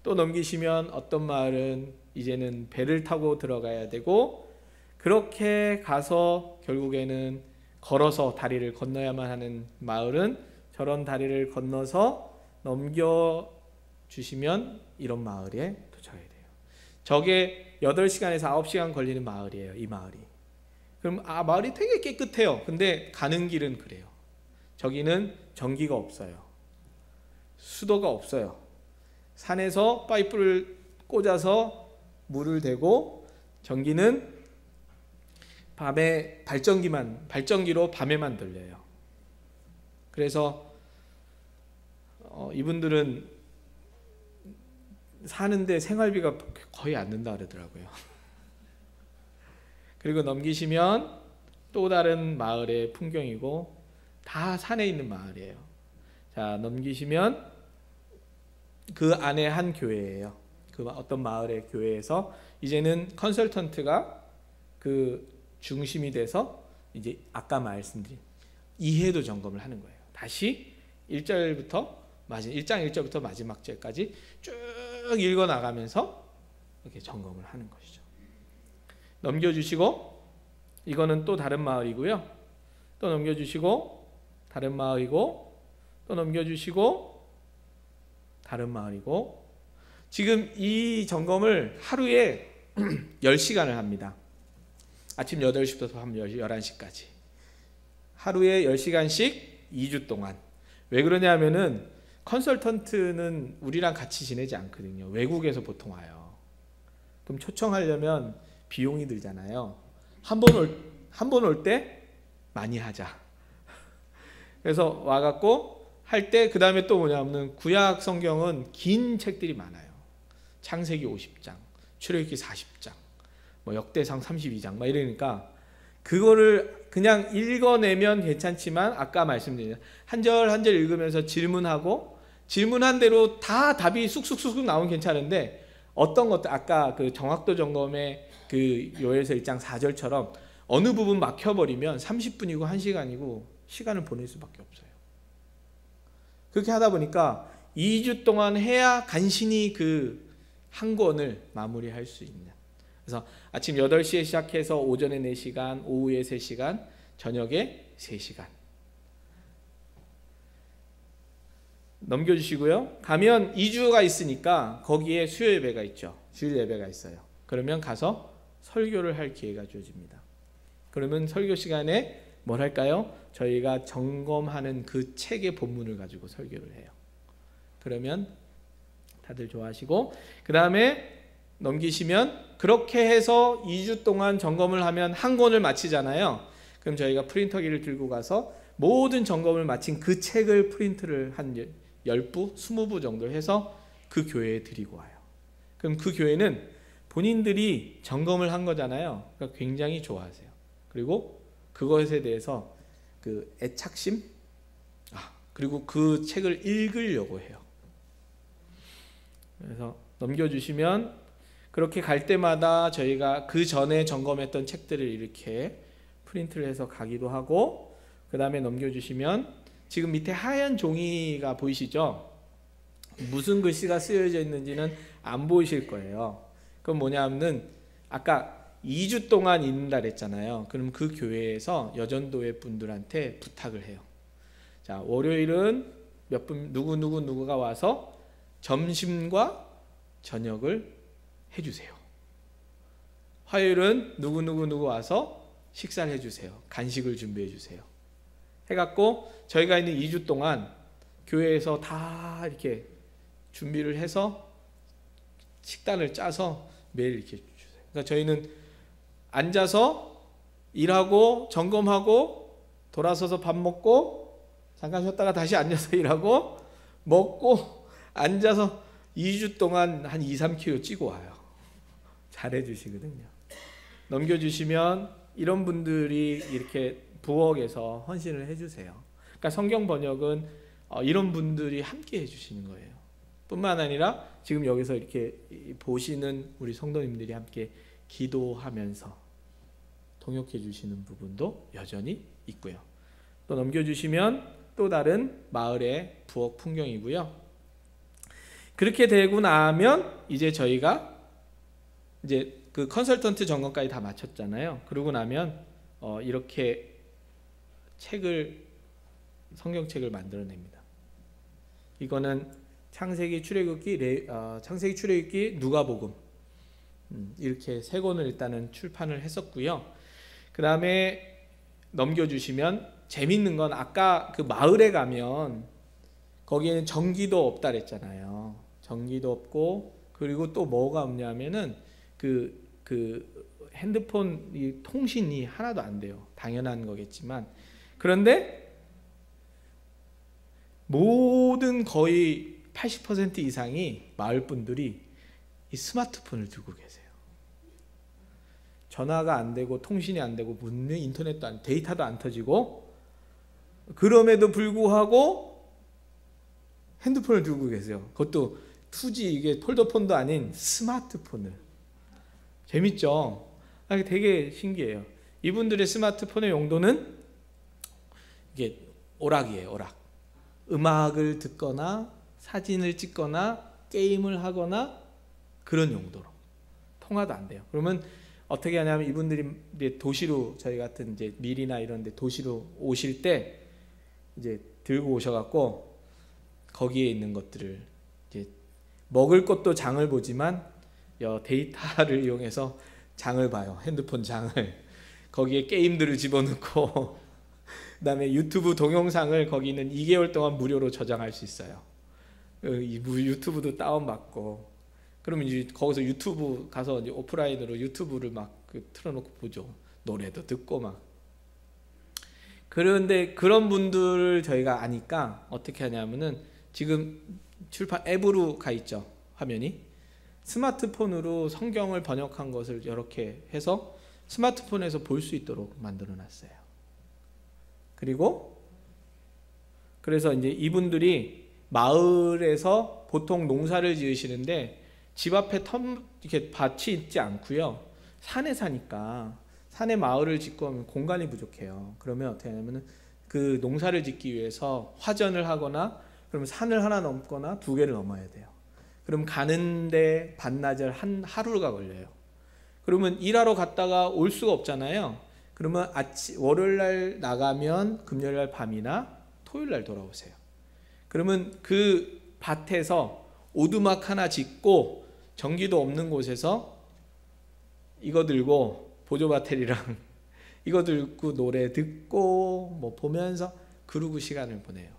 또 넘기시면 어떤 마을은 이제는 배를 타고 들어가야 되고, 그렇게 가서 결국에는 걸어서 다리를 건너야만 하는 마을은 저런 다리를 건너서 넘겨주시면 이런 마을에 도착해야 돼요. 저게 8시간에서 9시간 걸리는 마을이에요. 이 마을이. 그럼 마을이 되게 깨끗해요. 근데 가는 길은 그래요. 저기는 전기가 없어요. 수도가 없어요. 산에서 파이프를 꽂아서 물을 대고, 전기는 밤에 발전기로 밤에만 돌려요. 그래서 이분들은 사는데 생활비가 거의 안 든다 그러더라고요. 그리고 넘기시면 또 다른 마을의 풍경이고, 다 산에 있는 마을이에요. 자, 넘기시면 그 안에 한 교회예요. 그 어떤 마을의 교회에서 이제는 컨설턴트가 그 중심이 돼서 이제 아까 말씀드린 이해도 점검을 하는 거예요. 다시 1장 1절부터 마지막 절까지 쭉 읽어 나가면서 이렇게 점검을 하는 것이죠. 넘겨주시고, 이거는 또 다른 마을이고요. 또 넘겨주시고 다른 마을이고, 또 넘겨주시고 다른 마을이고, 지금 이 점검을 하루에 10시간을 합니다. 아침 8시부터 밤 11시까지 하루에 10시간씩 2주 동안. 왜 그러냐면은 컨설턴트는 우리랑 같이 지내지 않거든요. 외국에서 보통 와요. 그럼 초청하려면 비용이 들잖아요. 한 번 올 때 많이 하자. 그래서 와갖고 할 때, 그 다음에 또 뭐냐면 구약 성경은 긴 책들이 많아요. 창세기 50장, 출애굽기 40장, 뭐 역대상 32장 막 이러니까 그거를 그냥 읽어내면 괜찮지만, 아까 말씀드린 한 절 한 절 읽으면서 질문하고, 질문한 대로 다 답이 쑥쑥쑥 나오면 괜찮은데, 어떤 것들 아까 그 정확도 점검의 그 요엘서 1장 4절처럼 어느 부분 막혀버리면 30분이고 1시간이고 시간을 보낼 수밖에 없어요. 그렇게 하다 보니까 2주 동안 해야 간신히 그 한 권을 마무리할 수 있는. 그래서 아침 8시에 시작해서 오전에 4시간, 오후에 3시간, 저녁에 3시간 넘겨주시고요. 가면 2주가 있으니까 거기에 수요 예배가 있죠. 주일 예배가 있어요. 그러면 가서 설교를 할 기회가 주어집니다. 그러면 설교 시간에 뭘 할까요? 저희가 점검하는 그 책의 본문을 가지고 설교를 해요. 그러면 다들 좋아하시고, 그 다음에 넘기시면 그렇게 해서 2주 동안 점검을 하면 한 권을 마치잖아요. 그럼 저희가 프린터기를 들고 가서 모든 점검을 마친 그 책을 프린트를 한 10부, 20부 정도 해서 그 교회에 드리고 와요. 그럼 그 교회는 본인들이 점검을 한 거잖아요. 그러니까 굉장히 좋아하세요. 그리고 그것에 대해서 그 애착심, 그리고 그 책을 읽으려고 해요. 그래서 넘겨주시면 그렇게 갈 때마다 저희가 그 전에 점검했던 책들을 이렇게 프린트를 해서 가기도 하고, 그 다음에 넘겨주시면 지금 밑에 하얀 종이가 보이시죠? 무슨 글씨가 쓰여져 있는지는 안 보이실 거예요. 그건 뭐냐면은 아까 2주 동안 있는다 그랬잖아요. 그럼 그 교회에서 여전도회 분들한테 부탁을 해요. 자, 월요일은 몇 분 누구가 와서 점심과 저녁을 해주세요. 화요일은 누구 와서 식사를 해주세요. 간식을 준비해주세요. 해갖고 저희가 있는 2주 동안 교회에서 다 이렇게 준비를 해서 식단을 짜서 매일 이렇게 주세요. 그러니까 저희는 앉아서 일하고 점검하고 돌아서서 밥 먹고 잠깐 쉬었다가 다시 앉아서 일하고 먹고 앉아서 2주 동안 한 2-3kg 찌고 와요. 잘해주시거든요. 넘겨주시면 이런 분들이 이렇게 부엌에서 헌신을 해주세요. 그러니까 성경 번역은 이런 분들이 함께 해주시는 거예요. 뿐만 아니라 지금 여기서 이렇게 보시는 우리 성도님들이 함께 기도하면서 통역해 주시는 부분도 여전히 있고요. 또 넘겨주시면 또 다른 마을의 부엌 풍경이고요. 그렇게 되고 나면 이제 저희가 이제 그 컨설턴트 점검까지 다 마쳤잖아요. 그러고 나면 이렇게 성경책을 만들어냅니다. 이거는 창세기, 출애굽기, 누가복음 이렇게 3권을 일단은 출판을 했었고요. 그 다음에 넘겨주시면 재밌는 건 아까 그 마을에 가면 거기에는 전기도 없다 그랬잖아요. 전기도 없고, 그리고 또 뭐가 없냐면은 그 핸드폰 이 통신이 하나도 안 돼요. 당연한 거겠지만, 그런데 모든 거의 80% 이상이 마을 분들이 이 스마트폰을 들고 계세요. 전화가 안 되고 통신이 안 되고 인터넷도 데이터도 안 터지고, 그럼에도 불구하고 핸드폰을 들고 계세요. 그것도 2G, 이게 폴더폰도 아닌 스마트폰을. 재밌죠? 되게 신기해요. 이분들의 스마트폰의 용도는 이게 오락이에요. 오락. 음악을 듣거나 사진을 찍거나 게임을 하거나 그런 용도로. 통화도 안 돼요. 그러면 어떻게 하냐면 이분들이 이제 도시로, 저희 같은 이제 밀이나 이런 데 도시로 오실 때 이제 들고 오셔갖고 거기에 있는 것들을 이제 먹을 것도 장을 보지만 데이터를 이용해서 장을 봐요. 핸드폰 장을. 거기에 게임들을 집어넣고 그다음에 유튜브 동영상을 거기 있는 2개월 동안 무료로 저장할 수 있어요. 유튜브도 다운받고, 그러면 이제 거기서 유튜브 가서 이제 오프라인으로 유튜브를 막 틀어놓고 보죠. 노래도 듣고 막. 그런데 그런 분들을 저희가 아니까 어떻게 하냐면은 지금 출판 앱으로 가 있죠. 화면이. 스마트폰으로 성경을 번역한 것을 이렇게 해서 스마트폰에서 볼 수 있도록 만들어 놨어요. 그리고 그래서 이제 이분들이 마을에서 보통 농사를 지으시는데 집 앞에 이렇게 밭이 있지 않고요. 산에 사니까 산에 마을을 짓고 하면 공간이 부족해요. 그러면 어떻게 하냐면은 그 농사를 짓기 위해서 화전을 하거나, 그러면 산을 하나 넘거나 2개를 넘어야 돼요. 그럼 가는데 반나절 하루가 걸려요. 그러면 일하러 갔다가 올 수가 없잖아요. 그러면 월요일 날 나가면 금요일 날 밤이나 토요일 날 돌아오세요. 그러면 그 밭에서 오두막 하나 짓고 전기도 없는 곳에서 이거 들고 보조 배터리랑 이거 들고 노래 듣고 뭐 보면서 그러고 시간을 보내요.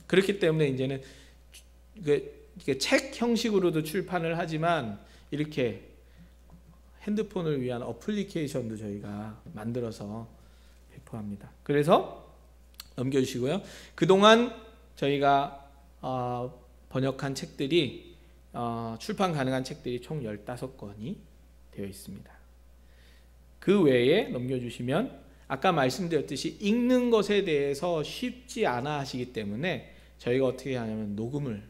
그렇기 때문에 이제는 이게 책 형식으로도 출판을 하지만 이렇게 핸드폰을 위한 어플리케이션도 저희가 만들어서 배포합니다. 그래서 넘겨주시고요. 그동안 저희가 번역한 책들이 출판 가능한 책들이 총 15권이 되어 있습니다. 그 외에 넘겨주시면 아까 말씀드렸듯이 읽는 것에 대해서 쉽지 않아 하시기 때문에 저희가 어떻게 하냐면 녹음을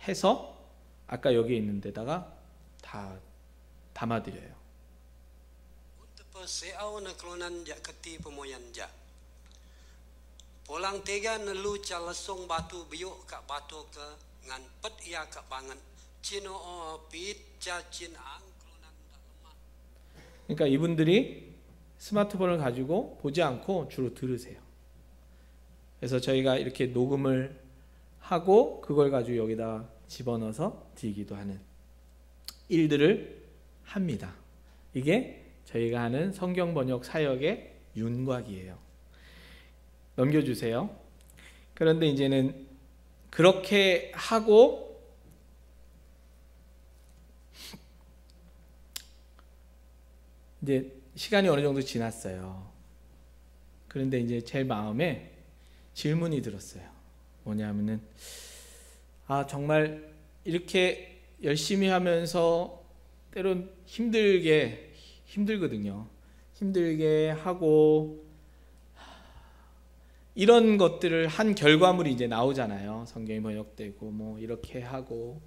해서 아까 여기에 있는 데다가 다 담아드려요. 그러니까 이분들이 스마트폰을 가지고 보지 않고 주로 들으세요. 그래서 저희가 이렇게 녹음을 하고 그걸 가지고 여기다 집어넣어서 드리기도 하는 일들을 합니다. 이게 저희가 하는 성경 번역 사역의 윤곽이에요. 넘겨주세요. 그런데 이제는 그렇게 하고 이제 시간이 어느 정도 지났어요. 그런데 이제 제 마음에 질문이 들었어요. 뭐냐면은 정말 이렇게 열심히 하면서 때론 힘들거든요. 힘들게 하고 이런 것들을 한 결과물이 이제 나오잖아요. 성경이 번역되고 뭐 이렇게 하고.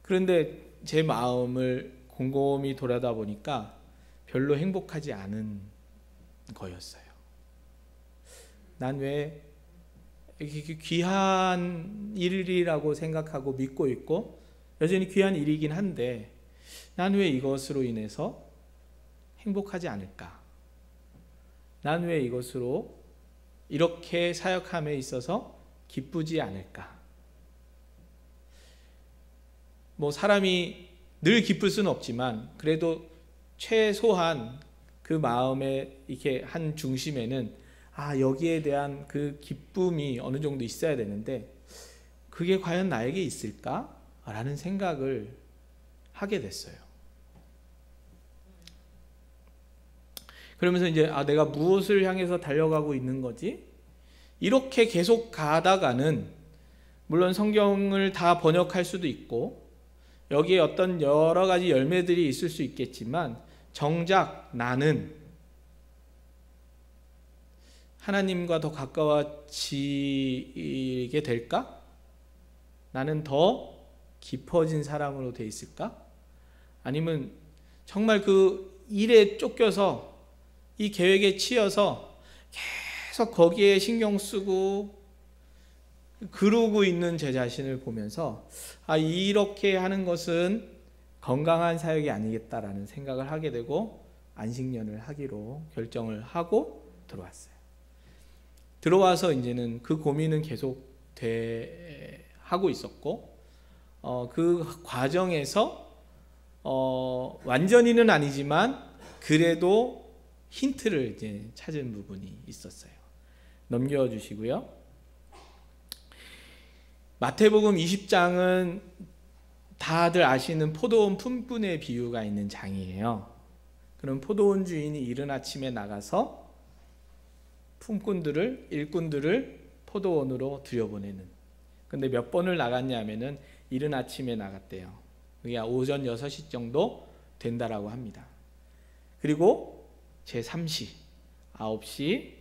그런데 제 마음을 곰곰이 돌아다 보니까 별로 행복하지 않은 거였어요. 난 왜 이렇게 귀한 일이라고 생각하고 믿고 있고 여전히 귀한 일이긴 한데 난 왜 이것으로 인해서 행복하지 않을까? 난 왜 이것으로 이렇게 사역함에 있어서 기쁘지 않을까? 뭐 사람이 늘 기쁠 수는 없지만 그래도 최소한 그 마음의 이렇게 한 중심에는 여기에 대한 그 기쁨이 어느 정도 있어야 되는데 그게 과연 나에게 있을까? 라는 생각을 하게 됐어요. 그러면서 이제 내가 무엇을 향해서 달려가고 있는 거지? 이렇게 계속 가다가는 물론 성경을 다 번역할 수도 있고 여기에 어떤 여러 가지 열매들이 있을 수 있겠지만 정작 나는 하나님과 더 가까워지게 될까? 나는 더 깊어진 사람으로 돼 있을까? 아니면 정말 그 일에 쫓겨서 이 계획에 치여서 계속 거기에 신경 쓰고 그러고 있는 제 자신을 보면서 이렇게 하는 것은 건강한 사역이 아니겠다라는 생각을 하게 되고 안식년을 하기로 결정을 하고 들어왔어요. 들어와서 이제는 그 고민은 계속 하고 있었고 그 과정에서 완전히는 아니지만 그래도 힌트를 이제 찾은 부분이 있었어요. 넘겨주시고요. 마태복음 20장은 다들 아시는 포도원 품꾼의 비유가 있는 장이에요. 그럼 포도원 주인이 이른 아침에 나가서 일꾼들을 포도원으로 들여보내는. 근데 몇 번을 나갔냐면은 이른 아침에 나갔대요. 그게 오전 6시 정도 된다라고 합니다. 그리고 제3시, 9시,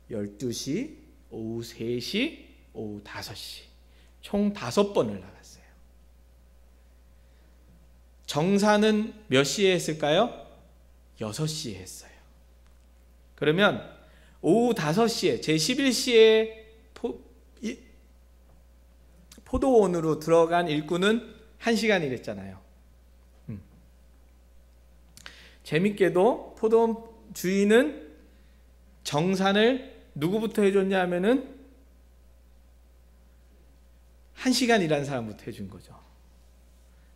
12시, 오후 3시, 오후 5시 총 5번을 나갔어요. 정사는 몇 시에 했을까요? 6시에 했어요. 그러면 오후 5시에 제11시에 포도원으로 들어간 일꾼은 1시간이랬잖아요. 재밌게도 포도원 주인은 정산을 누구부터 해줬냐 하면은 1시간 일하는 사람부터 해준 거죠.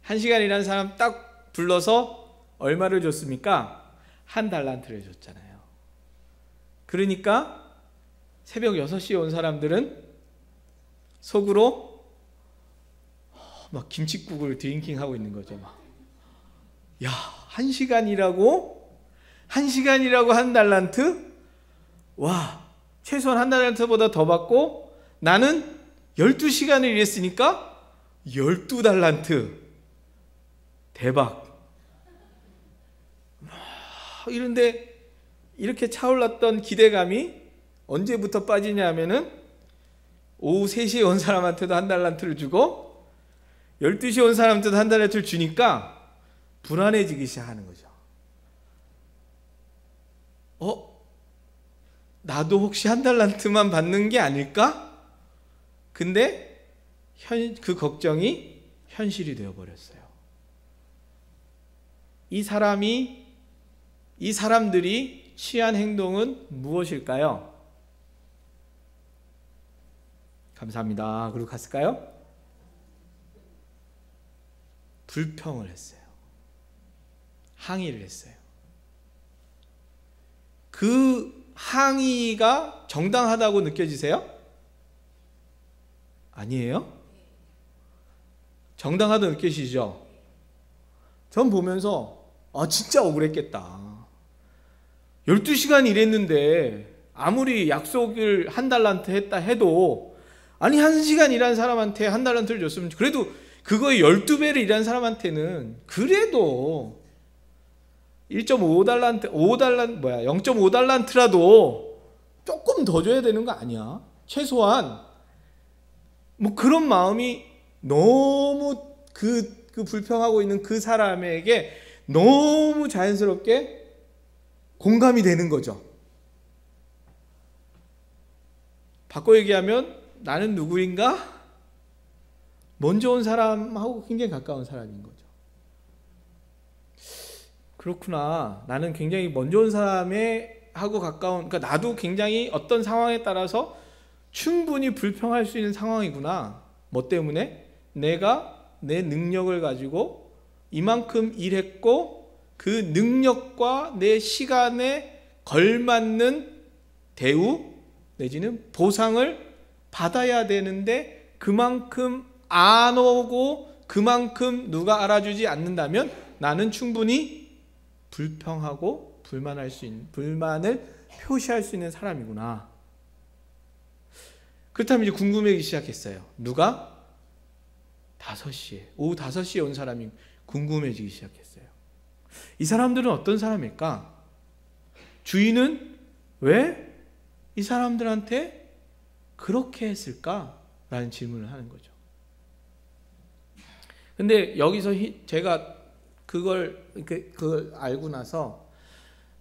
1시간 일하는 사람 딱 불러서 얼마를 줬습니까? 1달란트를 줬잖아요. 그러니까 새벽 6시에 온 사람들은 속으로 막 김칫국을 드링킹하고 있는 거죠. 야, 1시간이라고 1달란트? 와, 최소한 한 달란트보다 더 받고 나는 12시간을 일했으니까 12달란트. 대박. 이런데 이렇게 차올랐던 기대감이 언제부터 빠지냐 하면은 오후 3시에 온 사람한테도 한 달란트를 주고 12시에 온 사람한테도 한 달란트를 주니까 불안해지기 시작하는 거죠. 나도 혹시 한 달란트만 받는 게 아닐까? 근데 그 걱정이 현실이 되어버렸어요. 이 사람들이 취한 행동은 무엇일까요? 감사합니다. 그리고 갔을까요? 불평을 했어요. 항의를 했어요. 그 항의가 정당하다고 느껴지세요? 아니에요? 정당하다고 느끼시죠? 전 보면서 진짜 억울했겠다. 12시간 일했는데 아무리 약속을 한 달란트 했다 해도 1시간 일한 사람한테 한 달란트를 줬으면 그래도 그거의 12배를 일한 사람한테는 그래도 0.5달란트라도 조금 더 줘야 되는 거 아니야? 최소한 뭐 그런 마음이 너무 그 불평하고 있는 그 사람에게 너무 자연스럽게 공감이 되는 거죠. 바꿔 얘기하면 나는 누구인가? 먼저 온 사람하고 굉장히 가까운 사람인 거죠. 그렇구나. 나는 굉장히 먼저 온 사람하고 가까운, 그러니까 나도 굉장히 어떤 상황에 따라서 충분히 불평할 수 있는 상황이구나. 뭐 때문에? 내가 내 능력을 가지고 이만큼 일했고 그 능력과 내 시간에 걸맞는 대우 내지는 보상을 받아야 되는데 그만큼 안 오고 그만큼 누가 알아주지 않는다면 나는 충분히 불평하고 불만을 표시할 수 있는 사람이구나. 그렇다면 이제 궁금해지기 시작했어요. 누가? 오후 5시에 온 사람이 궁금해지기 시작했어요. 이 사람들은 어떤 사람일까? 주인은 왜 이 사람들한테 그렇게 했을까? 라는 질문을 하는 거죠. 근데 여기서 제가 그걸 알고 나서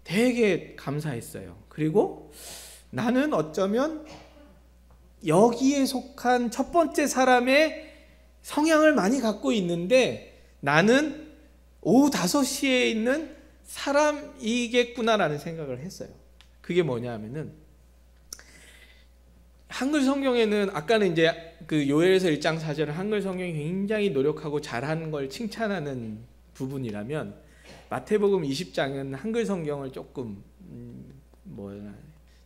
되게 감사했어요. 그리고 나는 어쩌면 여기에 속한 첫 번째 사람의 성향을 많이 갖고 있는데 나는 오후 5시에 있는 사람이겠구나라는 생각을 했어요. 그게 뭐냐 하면은 한글 성경에는 아까는 이제 그 요엘에서 1장 4절은 한글 성경이 굉장히 노력하고 잘한 걸 칭찬하는 부분이라면 마태복음 20장은 한글 성경을 조금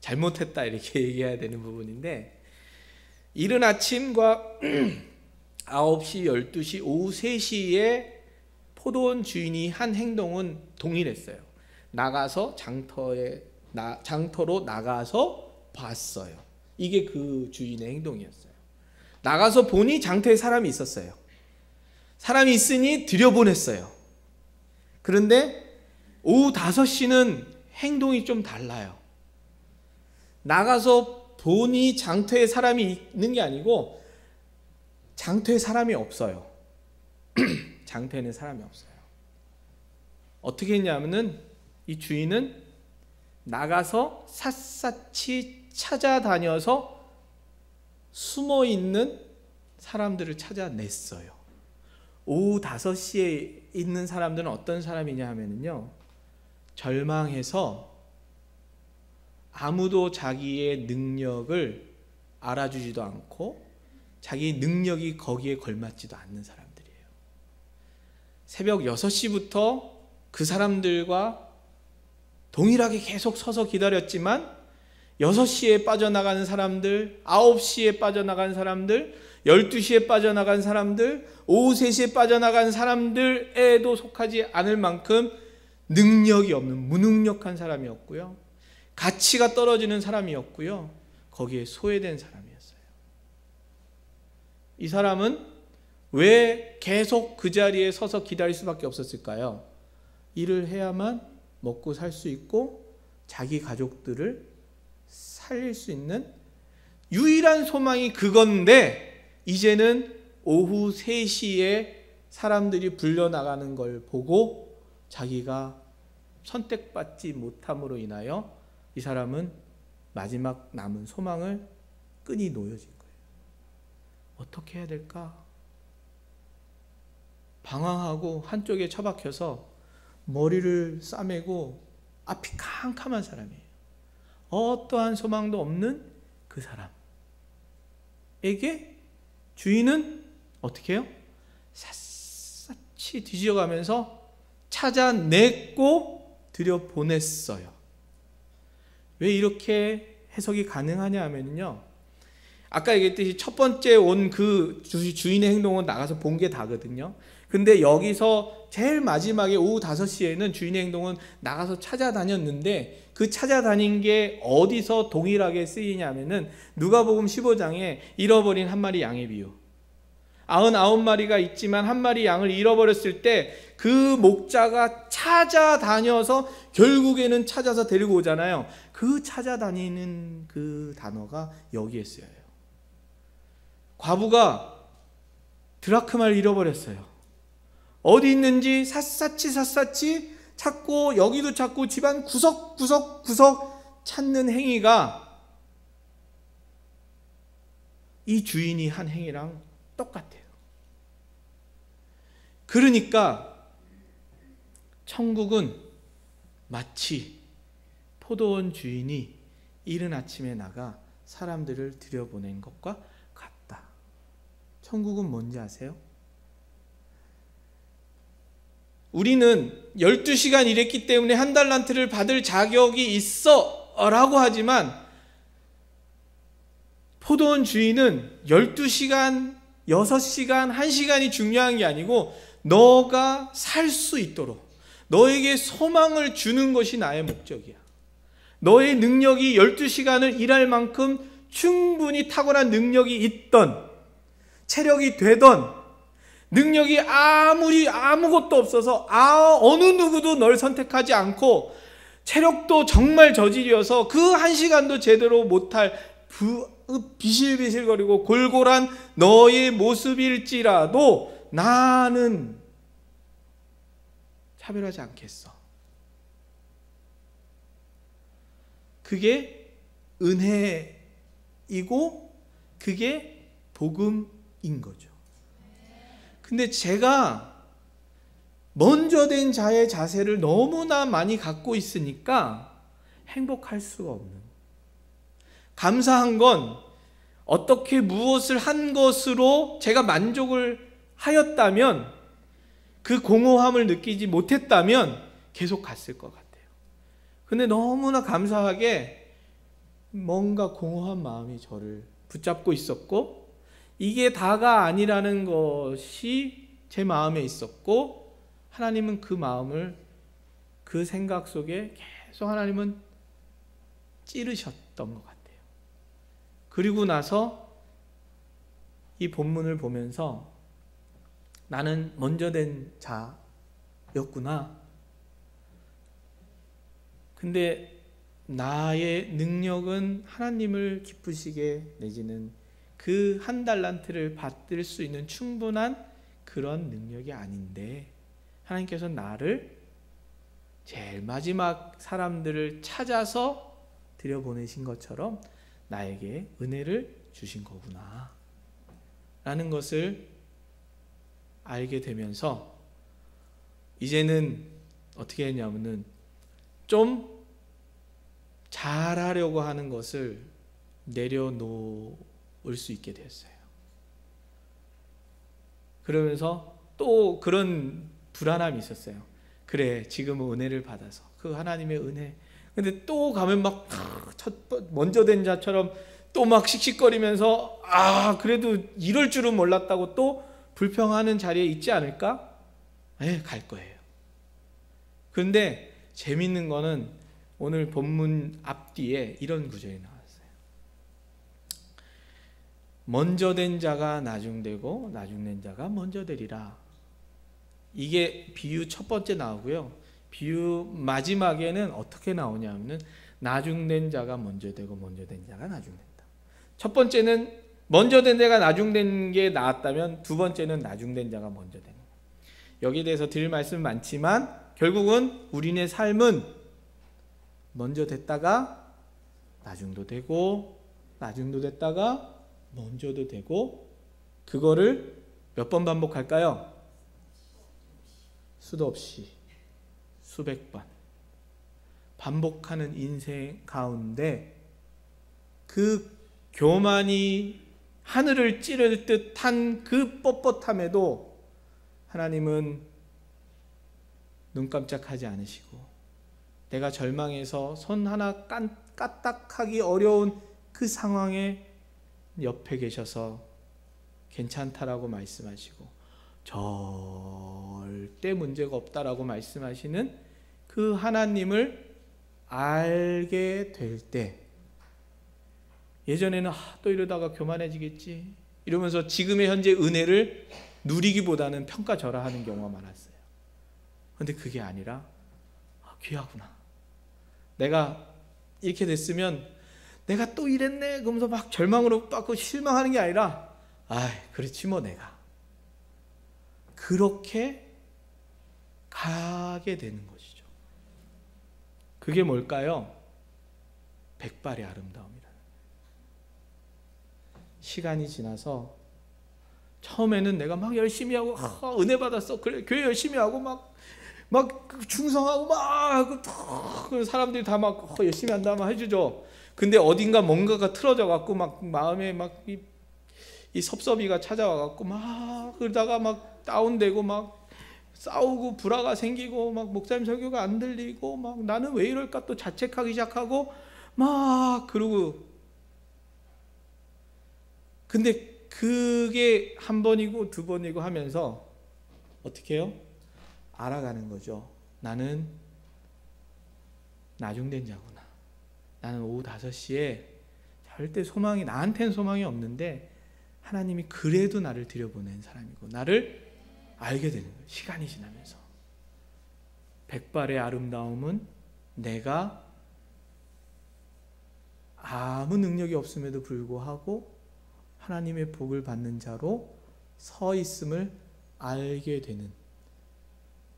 잘못했다 이렇게 얘기해야 되는 부분인데 이른 아침과 9시, 12시, 오후 3시에 포도원 주인이 한 행동은 동일했어요. 나가서 장터로 나가서 봤어요. 이게 그 주인의 행동이었어요. 나가서 보니 장터에 사람이 있었어요. 사람이 있으니 들여보냈어요. 그런데 오후 5시는 행동이 좀 달라요. 나가서 보니 장터에 사람이 있는 게 아니고 장터에 사람이 없어요. 장터에는 사람이 없어요. 어떻게 했냐면은 이 주인은 나가서 샅샅이 찾아다녀서 숨어있는 사람들을 찾아냈어요. 오후 5시에 있는 사람들은 어떤 사람이냐 하면요, 절망해서 아무도 자기의 능력을 알아주지도 않고 자기 능력이 거기에 걸맞지도 않는 사람들이에요. 새벽 6시부터 그 사람들과 동일하게 계속 서서 기다렸지만 6시에 빠져나가는 사람들, 9시에 빠져나간 사람들, 12시에 빠져나간 사람들, 오후 3시에 빠져나간 사람들에도 속하지 않을 만큼 능력이 없는 무능력한 사람이었고요. 가치가 떨어지는 사람이었고요. 거기에 소외된 사람이었어요. 이 사람은 왜 계속 그 자리에 서서 기다릴 수밖에 없었을까요? 일을 해야만 먹고 살 수 있고 자기 가족들을 살릴 수 있는 유일한 소망이 그건데, 이제는 오후 3시에 사람들이 불려나가는 걸 보고 자기가 선택받지 못함으로 인하여 이 사람은 마지막 남은 소망을 끈이 놓여진 거예요. 어떻게 해야 될까? 방황하고 한쪽에 처박혀서 머리를 싸매고 앞이 캄캄한 사람이에요. 어떠한 소망도 없는 그 사람에게 주인은 어떻게 해요? 샅샅이 뒤져가면서 찾아냈고 들여보냈어요. 왜 이렇게 해석이 가능하냐 하면요, 아까 얘기했듯이 첫 번째 온 그 주인의 행동은 나가서 본 게 다거든요. 근데 여기서 제일 마지막에 오후 5시에는 주인의 행동은 나가서 찾아다녔는데, 그 찾아다닌 게 어디서 동일하게 쓰이냐면은 누가복음 15장에 잃어버린 한 마리 양의 비유, 99마리가 있지만 한 마리 양을 잃어버렸을 때 그 목자가 찾아다녀서 결국에는 찾아서 데리고 오잖아요. 그 찾아다니는 그 단어가 여기에 쓰여요. 과부가 드라크마를 잃어버렸어요. 어디 있는지 샅샅이 찾고, 여기도 찾고, 집안 구석구석 찾는 행위가 이 주인이 한 행위랑 똑같아요. 그러니까 천국은 마치 포도원 주인이 이른 아침에 나가 사람들을 들여보낸 것과 같다. 천국은 뭔지 아세요? 우리는 12시간 일했기 때문에 한 달란트를 받을 자격이 있어 라고 하지만, 포도원 주인은 12시간, 6시간, 1시간이 중요한 게 아니고 너가 살 수 있도록 너에게 소망을 주는 것이 나의 목적이야. 너의 능력이 12시간을 일할 만큼 충분히 탁월한 능력이 있던, 체력이 되던, 능력이 아무것도 없어서 어느 누구도 널 선택하지 않고 체력도 정말 저질이어서 그 1시간도 제대로 못할 비실비실거리고 골골한 너의 모습일지라도 나는 차별하지 않겠어. 그게 은혜이고 그게 복음인 거죠. 근데 제가 먼저 된 자의 자세를 너무나 많이 갖고 있으니까 행복할 수가 없는, 감사한 건 어떻게 무엇을 한 것으로 제가 만족을 하였다면, 그 공허함을 느끼지 못했다면 계속 갔을 것 같아요. 근데 너무나 감사하게 뭔가 공허한 마음이 저를 붙잡고 있었고, 이게 다가 아니라는 것이 제 마음에 있었고, 하나님은 그 마음을, 그 생각 속에 계속 하나님은 찌르셨던 것 같아요. 그리고 나서 이 본문을 보면서 나는 먼저 된 자였구나. 근데 나의 능력은 하나님을 기쁘시게 내지는 그 한 달란트를 받을 수 있는 충분한 그런 능력이 아닌데, 하나님께서 나를 제일 마지막 사람들을 찾아서 들여보내신 것처럼 나에게 은혜를 주신 거구나 라는 것을 알게 되면서, 이제는 어떻게 했냐면은 좀 잘하려고 하는 것을 내려놓을 수 있게 됐어요. 그러면서 또 그런 불안함이 있었어요. 그래, 지금은 은혜를 받아서 그 하나님의 은혜, 근데 또 가면 막 먼저 된 자처럼 또 막 씩씩거리면서 그래도 이럴 줄은 몰랐다고 또 불평하는 자리에 있지 않을까? 갈 거예요. 그런데 재밌는 거는 오늘 본문 앞뒤에 이런 구절이 나왔어요. 먼저 된 자가 나중되고 나중된 자가 먼저 되리라. 이게 비유 첫 번째 나오고요. 비유 마지막에는 어떻게 나오냐면은 나중된 자가 먼저 되고 먼저 된 자가 나중된다. 첫 번째는 먼저 된 자가 나중된 게 나왔다면 두 번째는 나중된 자가 먼저 되는 거예요. 여기에 대해서 드릴 말씀 많지만 결국은 우리네 삶은 먼저 됐다가 나중도 되고 나중도 됐다가 먼저도 되고 그거를 몇 번 반복할까요? 수도 없이 수백 번 반복하는 인생 가운데 그 교만이 하늘을 찌를 듯한 그 뻣뻣함에도 하나님은 눈 깜짝하지 않으시고 내가 절망해서 손 하나 까딱하기 어려운 그 상황에 옆에 계셔서 괜찮다라고 말씀하시고 절대 문제가 없다라고 말씀하시는 그 하나님을 알게 될 때 예전에는 또 이러다가 교만해지겠지 이러면서 지금의 현재 은혜를 누리기보다는 평가절하하는 경우가 많았어요. 그런데 그게 아니라 귀하구나. 내가 이렇게 됐으면 내가 또 이랬네 그러면서 막 절망으로 막 실망하는 게 아니라 그렇지 뭐 내가 그렇게 가게 되는 것이죠. 그게 뭘까요? 백발의 아름다움이라는. 시간이 지나서 처음에는 내가 막 열심히 하고 은혜 받았어 그래 교회 열심히 하고 막 충성하고 막 사람들이 다 막 열심히 한다 막 해주죠. 근데 어딘가 뭔가가 틀어져 갖고 막 마음에 막 이 섭섭이가 찾아와 갖고 막 그러다가 막 다운되고 막 싸우고 불화가 생기고 막 목사님 설교가 안 들리고 막 나는 왜 이럴까 또 자책하기 시작하고 막 그러고 근데 그게 한 번이고 두 번이고 하면서 어떻게 해요? 알아가는 거죠. 나는 나중된 자구나. 나는 오후 5시에 절대 나한테는 소망이 없는데 하나님이 그래도 나를 들여보낸 사람이고 나를 알게 되는 거예요. 시간이 지나면서. 백발의 아름다움은 내가 아무 능력이 없음에도 불구하고 하나님의 복을 받는 자로 서 있음을 알게 되는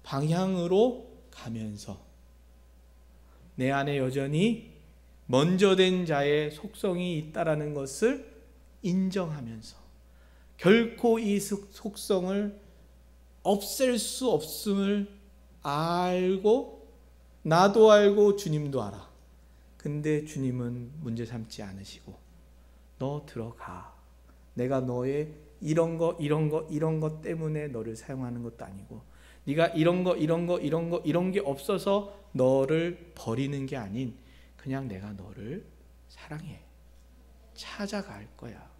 방향으로 가면서 내 안에 여전히 먼저 된 자의 속성이 있다라는 것을 인정하면서 결코 이 속성을 없앨 수 없음을 알고 나도 알고 주님도 알아. 근데 주님은 문제 삼지 않으시고 너 들어가. 내가 너의 이런 것 때문에 너를 사용하는 것도 아니고 네가 이런 게 없어서 너를 버리는 게 아닌 그냥 내가 너를 사랑해. 찾아갈 거야.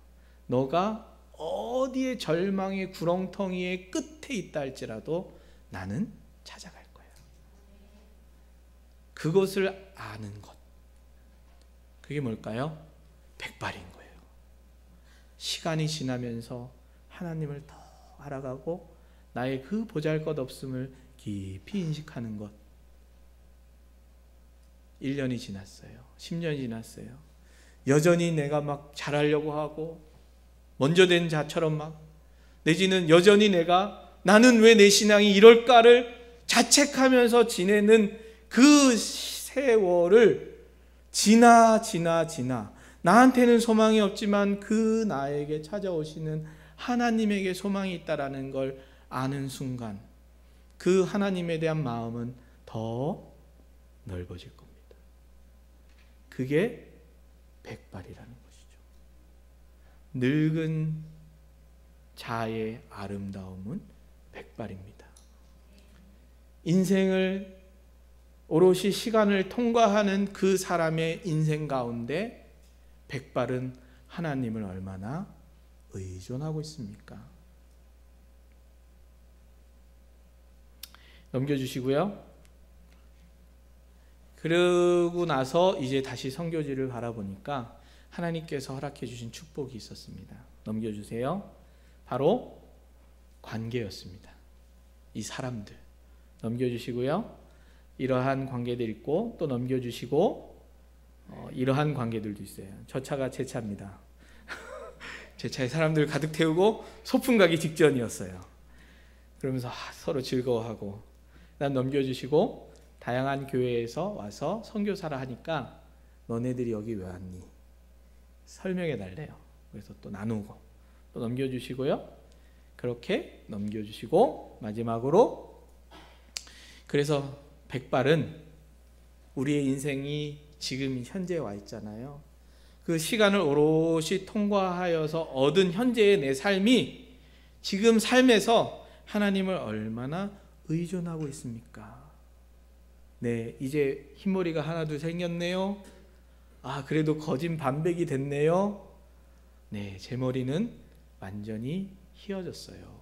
너가 어디에 절망의 구렁텅이의 끝에 있다 할지라도 나는 찾아갈 거야. 그것을 아는 것. 그게 뭘까요? 백발인 거예요. 시간이 지나면서 하나님을 더 알아가고 나의 그 보잘것없음을 깊이 인식하는 것. 1년이 지났어요. 10년이 지났어요. 여전히 내가 막 잘하려고 하고 먼저 된 자처럼 막 내지는 여전히 나는 왜 내 신앙이 이럴까를 자책하면서 지내는 그 세월을 지나 나한테는 소망이 없지만 그 나에게 찾아오시는 하나님에게 소망이 있다라는 걸 아는 순간 그 하나님에 대한 마음은 더 넓어질 겁니다. 그게 백발이라는 것이죠. 늙은 자의 아름다움은 백발입니다. 인생을 오롯이 시간을 통과하는 그 사람의 인생 가운데 백발은 하나님을 얼마나 의존하고 있습니까? 넘겨주시고요. 그러고 나서 이제 다시 선교지를 바라보니까 하나님께서 허락해 주신 축복이 있었습니다. 넘겨주세요. 바로 관계였습니다. 이 사람들 넘겨주시고요. 이러한 관계들 있고 또 넘겨주시고 이러한 관계들도 있어요. 저 차가 제 차입니다. 제 차에 사람들 가득 태우고 소풍 가기 직전이었어요. 그러면서 서로 즐거워하고 난 넘겨주시고 다양한 교회에서 와서 선교사라 하니까 너네들이 여기 왜 왔니? 설명해 달래요. 그래서 또 나누고 또 넘겨주시고요. 그렇게 넘겨주시고 마지막으로 그래서 백발은 우리의 인생이 지금 현재에 와 있잖아요. 그 시간을 오롯이 통과하여서 얻은 현재의 내 삶이 지금 삶에서 하나님을 얼마나 의존하고 있습니까? 네, 이제 흰머리가 하나 둘 생겼네요. 아, 그래도 거진 반백이 됐네요. 네, 제 머리는 완전히 휘어졌어요.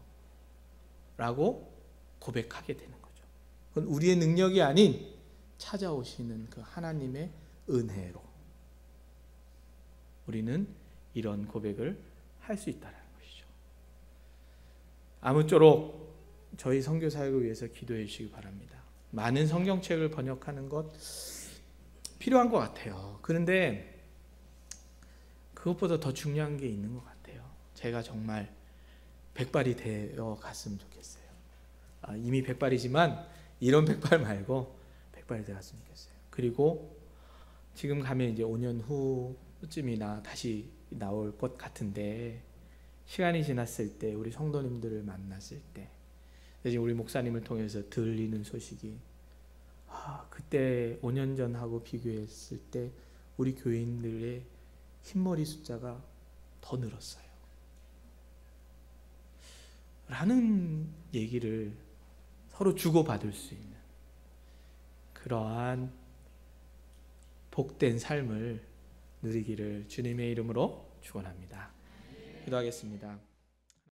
라고 고백하게 되는 거죠. 그건 우리의 능력이 아닌 찾아오시는 그 하나님의 은혜로 우리는 이런 고백을 할 수 있다는 것이죠. 아무쪼록 저희 선교 사역을 위해서 기도해 주시기 바랍니다. 많은 성경책을 번역하는 것 필요한 것 같아요. 그런데 그것보다 더 중요한 게 있는 것 같아요. 제가 정말 백발이 되어 갔으면 좋겠어요. 이미 백발이지만 이런 백발 말고 백발이 되어 갔으면 좋겠어요. 그리고 지금 가면 이제 5년 후쯤이나 다시 나올 것 같은데 시간이 지났을 때 우리 성도님들을 만났을 때 이제 우리 목사님을 통해서 들리는 소식이 그때 5년 전하고 비교했을 때 우리 교인들의 흰머리 숫자가 더 늘었어요. 라는 얘기를 서로 주고받을 수 있는 그러한 복된 삶을 누리기를 주님의 이름으로 축원합니다. 기도하겠습니다.